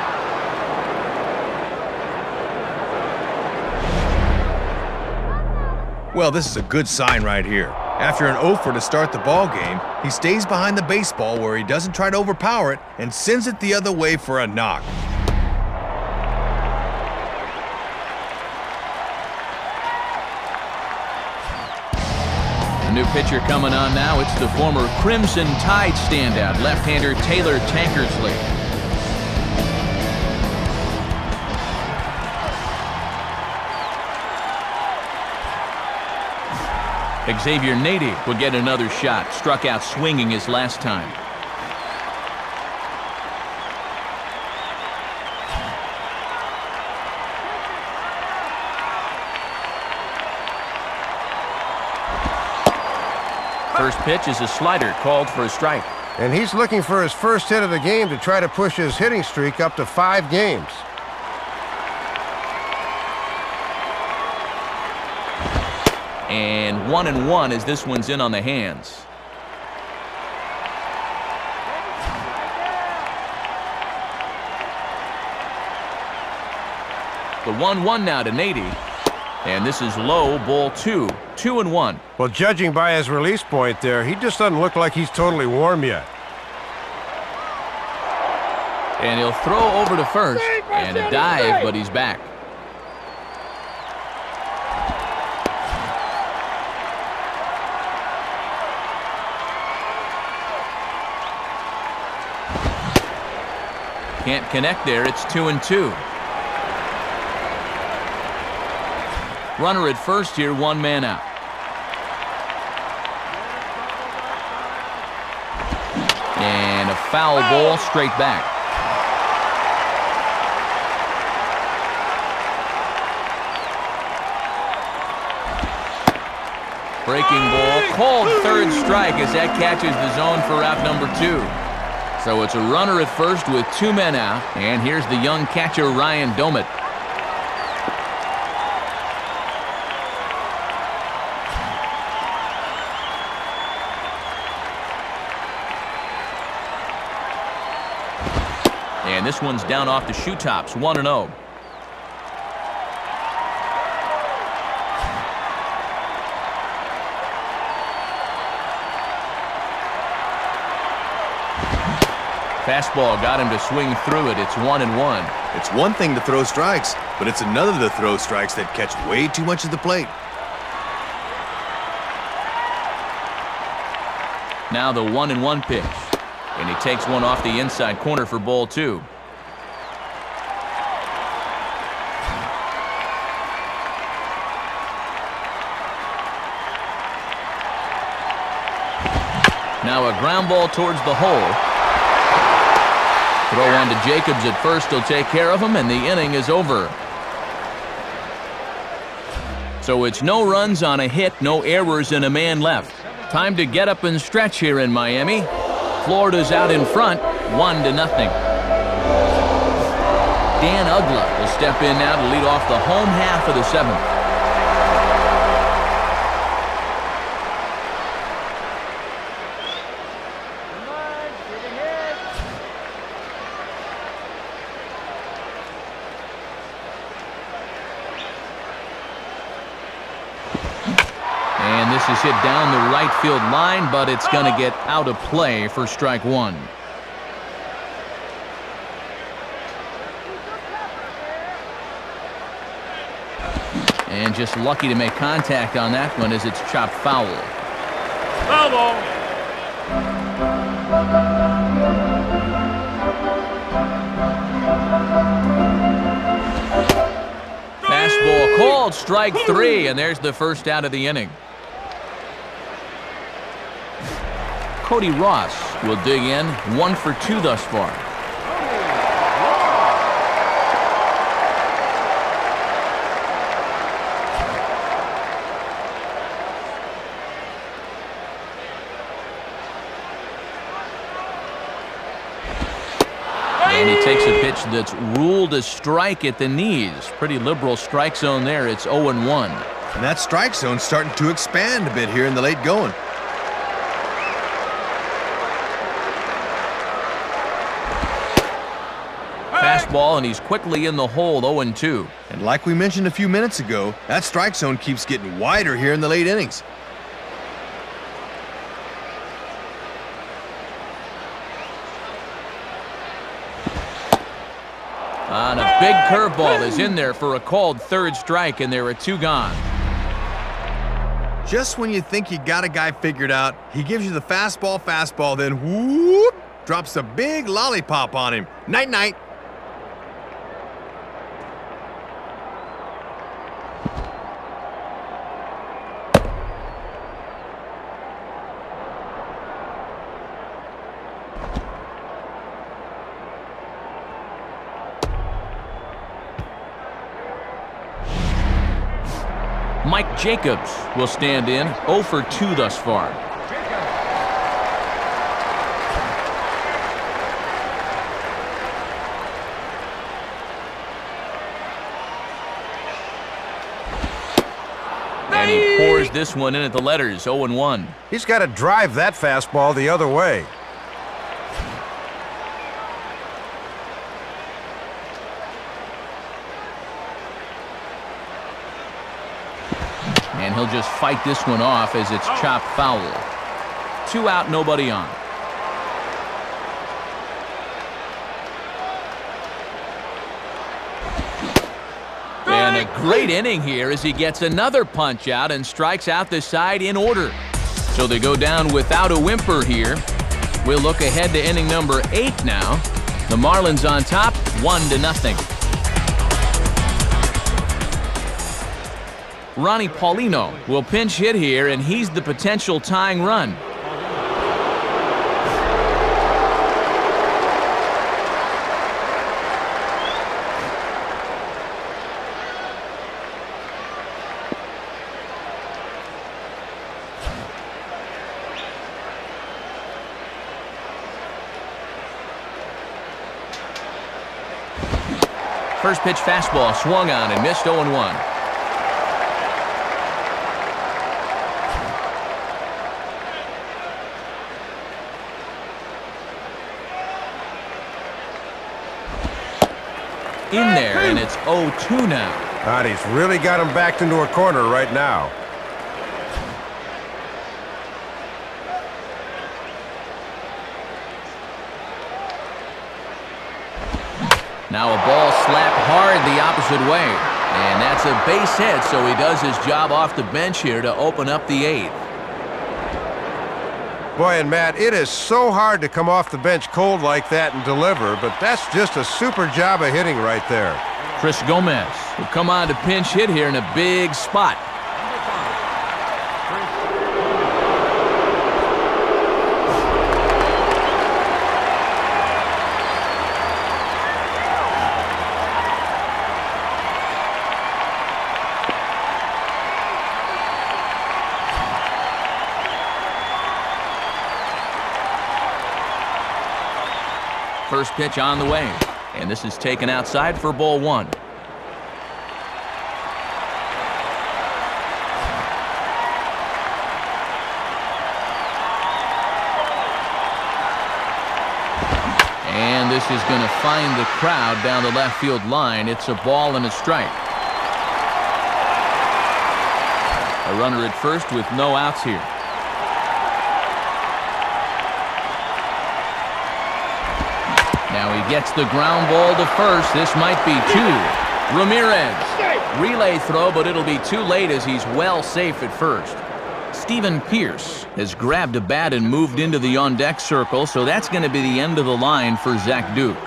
Well, this is a good sign right here. After an 0 to start the ball game, he stays behind the baseball where he doesn't try to overpower it and sends it the other way for a knock. A new pitcher coming on now. It's the former Crimson Tide standout, left-hander Taylor Tankersley. Xavier Nady will get another shot. Struck out swinging his last time. First pitch is a slider called for a strike. And he's looking for his first hit of the game to try to push his hitting streak up to 5 games. And 1-1 as this one's in on the hands. The 1-1 now to Nady. And this is low, ball 2. 2-1. Well, judging by his release point there, he just doesn't look like he's totally warm yet. And he'll throw over to first. And a dive, but he's back. Can't connect there. It's 2-2. Runner at first here, 1 man out. And a foul ball straight back. Breaking ball called third strike as that catches the zone for out number 2. So it's a runner at first with 2 men out, and here's the young catcher Ryan Domit. And this one's down off the shoe tops, 1-0. Fastball got him to swing through it. It's 1-1. It's one thing to throw strikes, but it's another to throw strikes that catch way too much of the plate. Now the 1-1 pitch. And he takes one off the inside corner for ball 2. Now a ground ball towards the hole. Throw on to Jacobs at first. He'll take care of him, and the inning is over. So it's no runs on a hit, no errors, and a man left. Time to get up and stretch here in Miami. Florida's out in front, 1-0. Dan Uggla will step in now to lead off the home half of the 7th. And this is hit down the right field line, but it's going to get out of play for strike 1. And just lucky to make contact on that one as it's chopped foul. Foul ball. Fastball called, strike 3, and there's the first out of the inning. Cody Ross will dig in, 1 for 2 thus far. And he takes a pitch that's ruled a strike at the knees. Pretty liberal strike zone there. It's 0-1. And that strike zone's starting to expand a bit here in the late going. Fastball, and he's quickly in the hole, 0-2. And like we mentioned a few minutes ago, that strike zone keeps getting wider here in the late innings. And a big curveball is in there for a called third strike, and there are 2 gone. Just when you think you got a guy figured out, he gives you the fastball, then whoop, drops a big lollipop on him. Night-night. Mike Jacobs will stand in, 0 for 2 thus far. And he pours this one in at the letters, 0-1. He's got to drive that fastball the other way. And he'll just fight this one off as it's chopped foul. 2 out, nobody on. And a great inning here as he gets another punch out and strikes out the side in order. So they go down without a whimper here. We'll look ahead to inning number 8 now. The Marlins on top, 1-0. Ronnie Paulino will pinch hit here, and he's the potential tying run. First pitch fastball swung on and missed, 0-1. In there, and it's 0-2 now. God, he's really got him backed into a corner right now. Now a ball slapped hard the opposite way. And that's a base hit, so he does his job off the bench here to open up the 8th. Boy, and Matt, it is so hard to come off the bench cold like that and deliver, but that's just a super job of hitting right there. Chris Gomez will come on to pinch hit here in a big spot. First pitch on the way, and this is taken outside for ball 1. And this is going to find the crowd down the left field line. It's a ball and a strike. A runner at first with no outs here. Now he gets the ground ball to first. This might be 2. Ramirez. Relay throw, but it'll be too late as he's well safe at first. Steven Pierce has grabbed a bat and moved into the on-deck circle, so that's going to be the end of the line for Zach Duke.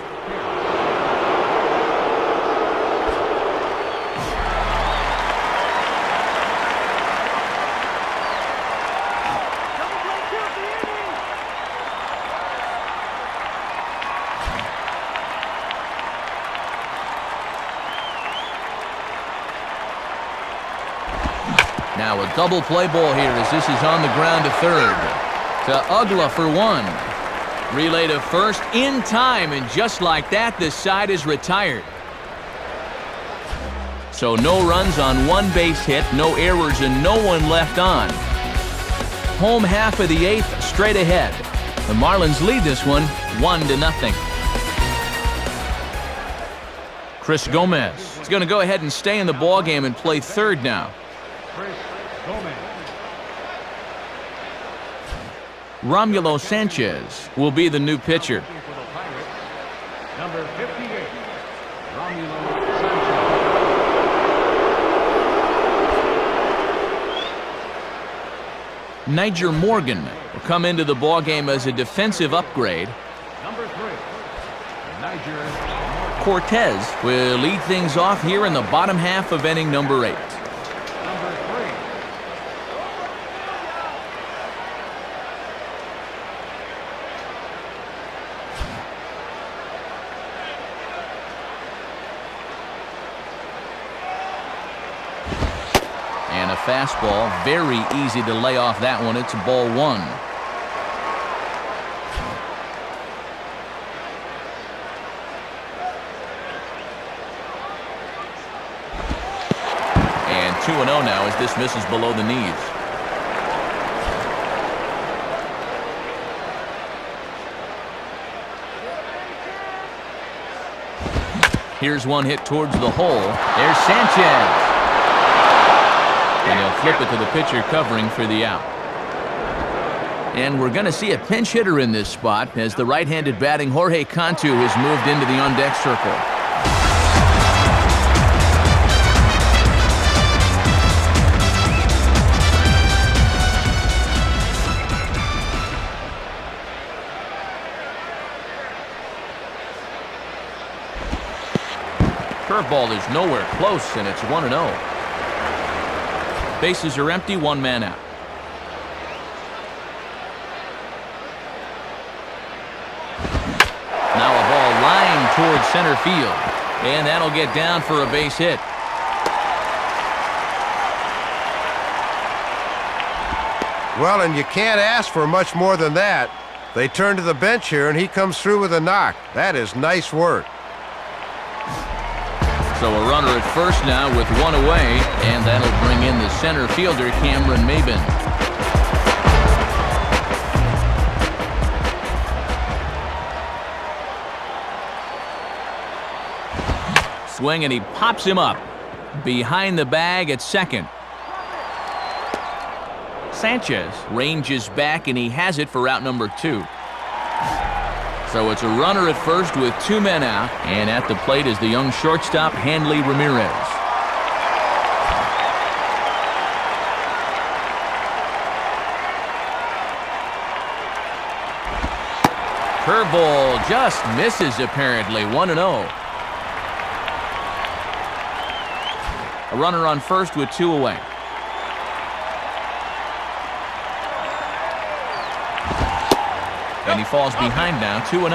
Now a double play ball here as this is on the ground to third. To Uggla for one. Relay to first in time, and just like that, the side is retired. So no runs on one base hit, no errors, and no one left on. Home half of the eighth, straight ahead. The Marlins lead this one 1-0. Chris Gomez is going to go ahead and stay in the ballgame and play third now. Chris Gomez. Romulo Sanchez will be the new pitcher. For the Pirates, number 58, Romulo Sanchez. Niger Morgan will come into the ballgame as a defensive upgrade. Number 3, Niger. Cortez will lead things off here in the bottom half of inning number 8. Number 3, And a fastball, very easy to lay off that one. It's ball 1. And 2-0 now as this misses below the knees. Here's one hit towards the hole. There's Sanchez. And he'll flip it to the pitcher covering for the out. And we're going to see a pinch hitter in this spot as the right-handed batting Jorge Cantu has moved into the on-deck circle. Curveball is nowhere close, and it's 1-0. Bases are empty, one man out. Now a ball lined towards center field, and that'll get down for a base hit. Well, and you can't ask for much more than that. They turn to the bench here, and he comes through with a knock. That is nice work. So a runner at first now with one away, and that'll bring in the center fielder, Cameron Maben. Swing, and he pops him up behind the bag at second. Sanchez ranges back, and he has it for out number 2. So it's a runner at first with 2 men out, and at the plate is the young shortstop, Hanley Ramirez. Curveball just misses apparently, 1-0. A runner on first with 2 away. And he falls behind now, 2-0.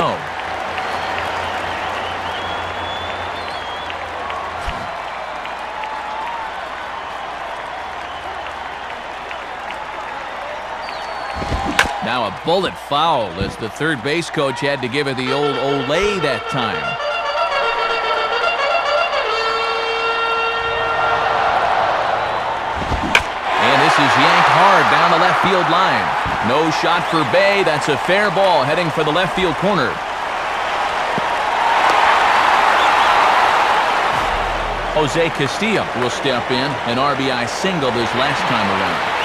Now a bullet foul as the third base coach had to give it the old Olay that time. And this is yanked hard down the left field line. No shot for Bay. That's a fair ball heading for the left field corner. Jose Castillo will step in, an RBI single this last time around.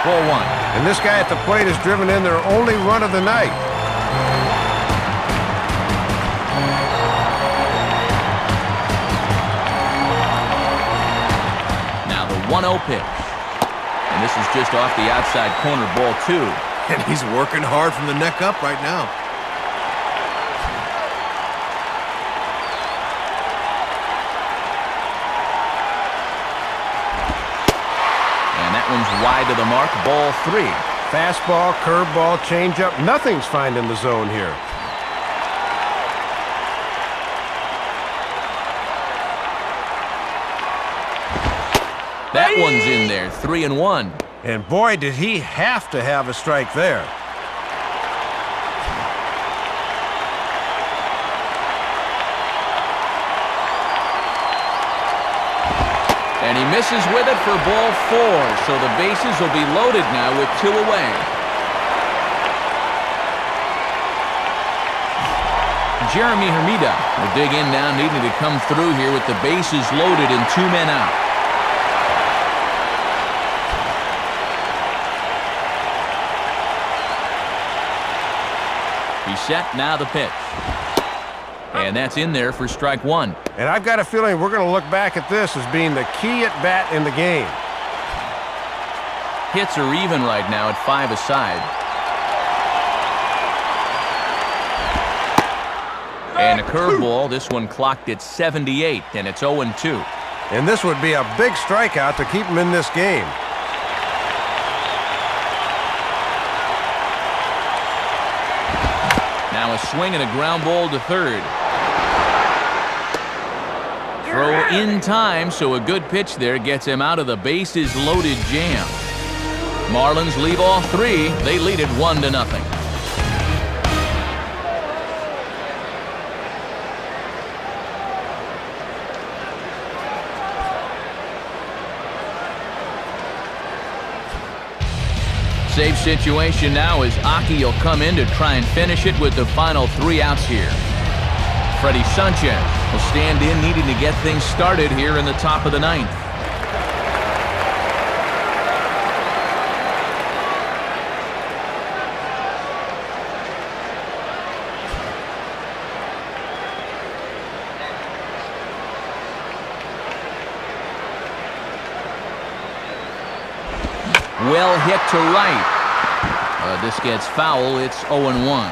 Ball 1. And this guy at the plate has driven in their only run of the night. Now the 1-0 pitch. And this is just off the outside corner, ball 2. And he's working hard from the neck up right now. And that one's wide to the mark, ball 3. Fastball, curveball, changeup, nothing's finding the zone here. That one's in there, 3-1. And boy, did he have to have a strike there. And he misses with it for ball 4, so the bases will be loaded now with 2 away. Jeremy Hermida will dig in now, needing to come through here with the bases loaded and 2 men out. He's set, now the pitch. And that's in there for strike 1. And I've got a feeling we're going to look back at this as being the key at bat in the game. Hits are even right now at 5 aside. And a curveball, this one clocked at 78, and it's 0-2. And this would be a big strikeout to keep him in this game. Now a swing and a ground ball to third. Throw in time, so a good pitch there gets him out of the bases loaded jam. Marlins leave all 3. They lead it 1-0. Save situation now as Aki will come in to try and finish it with the final 3 outs here. Freddie Sanchez will stand in, needing to get things started here in the top of the 9th. Well hit to right. This gets foul. It's 0-1.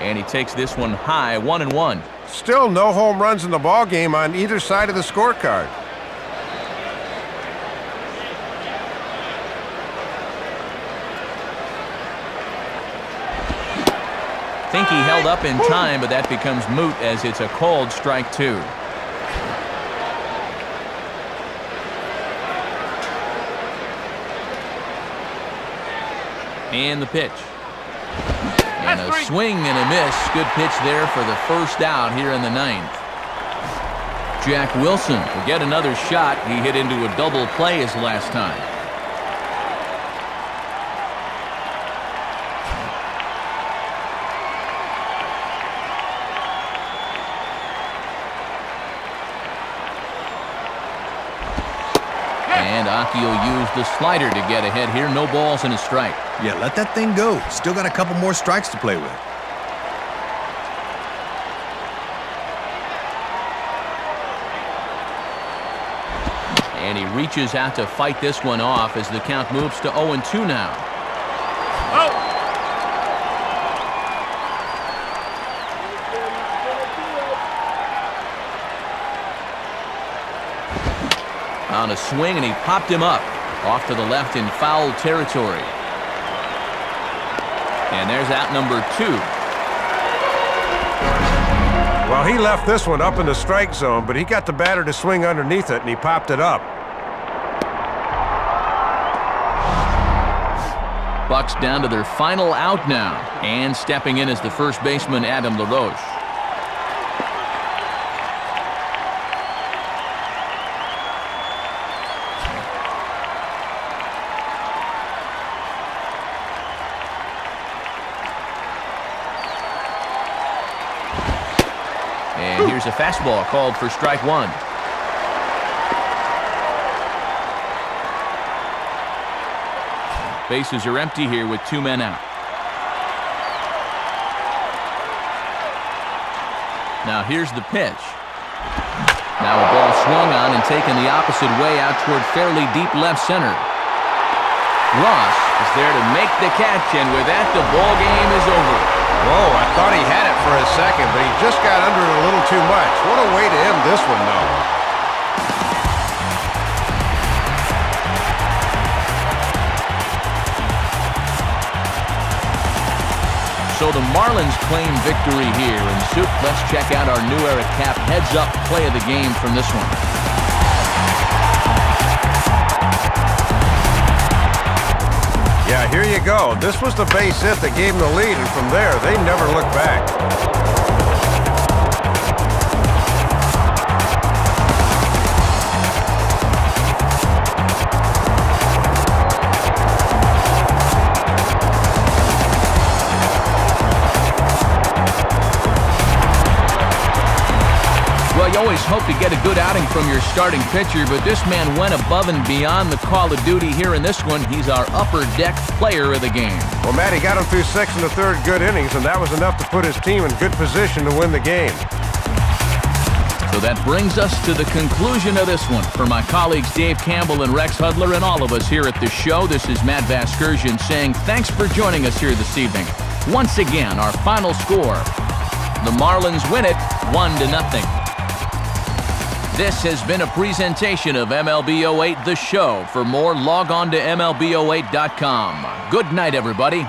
And he takes this one high, 1-1. Still no home runs in the ball game on either side of the scorecard. Think he held up in time, but that becomes moot as it's a called strike 2. And the pitch. And a swing and a miss. Good pitch there for the first out here in the 9th. Jack Wilson will get another shot. He hit into a double play his last time. And Aki will use the slider to get ahead here. No balls and a strike. Yeah, let that thing go. Still got a couple more strikes to play with. And he reaches out to fight this one off as the count moves to 0-2 now. On a swing, and he popped him up off to the left in foul territory. And there's out number 2. Well, he left this one up in the strike zone, but he got the batter to swing underneath it, and he popped it up. Bucks down to their final out now, and stepping in is the first baseman, Adam LaRoche. And Here's a fastball called for strike one. Bases are empty here with 2 men out. Now here's the pitch. Now a ball swung on and taken the opposite way out toward fairly deep left center. Ross is there to make the catch, and with that, the ball game is over. Whoa, I thought he had it for a second, but he just got under it a little too much. What a way to end this one, though. So the Marlins claim victory here. And Soup, let's check out our new era cap heads-up play of the game from this one. Yeah, here you go. This was the base hit that gave them the lead, and from there, they never looked back. Well, you always hope to get a good outing from your starting pitcher, but this man went above and beyond the call of duty here in this one. He's our upper deck player of the game. Well, Matt, he got him through 6 1/3 good innings, and that was enough to put his team in good position to win the game. So that brings us to the conclusion of this one. For my colleagues Dave Campbell and Rex Hudler and all of us here at the show, this is Matt Vasgersian saying thanks for joining us here this evening. Once again, our final score. The Marlins win it 1-0. This has been a presentation of MLB 08 The Show. For more, log on to MLB08.com. Good night, everybody.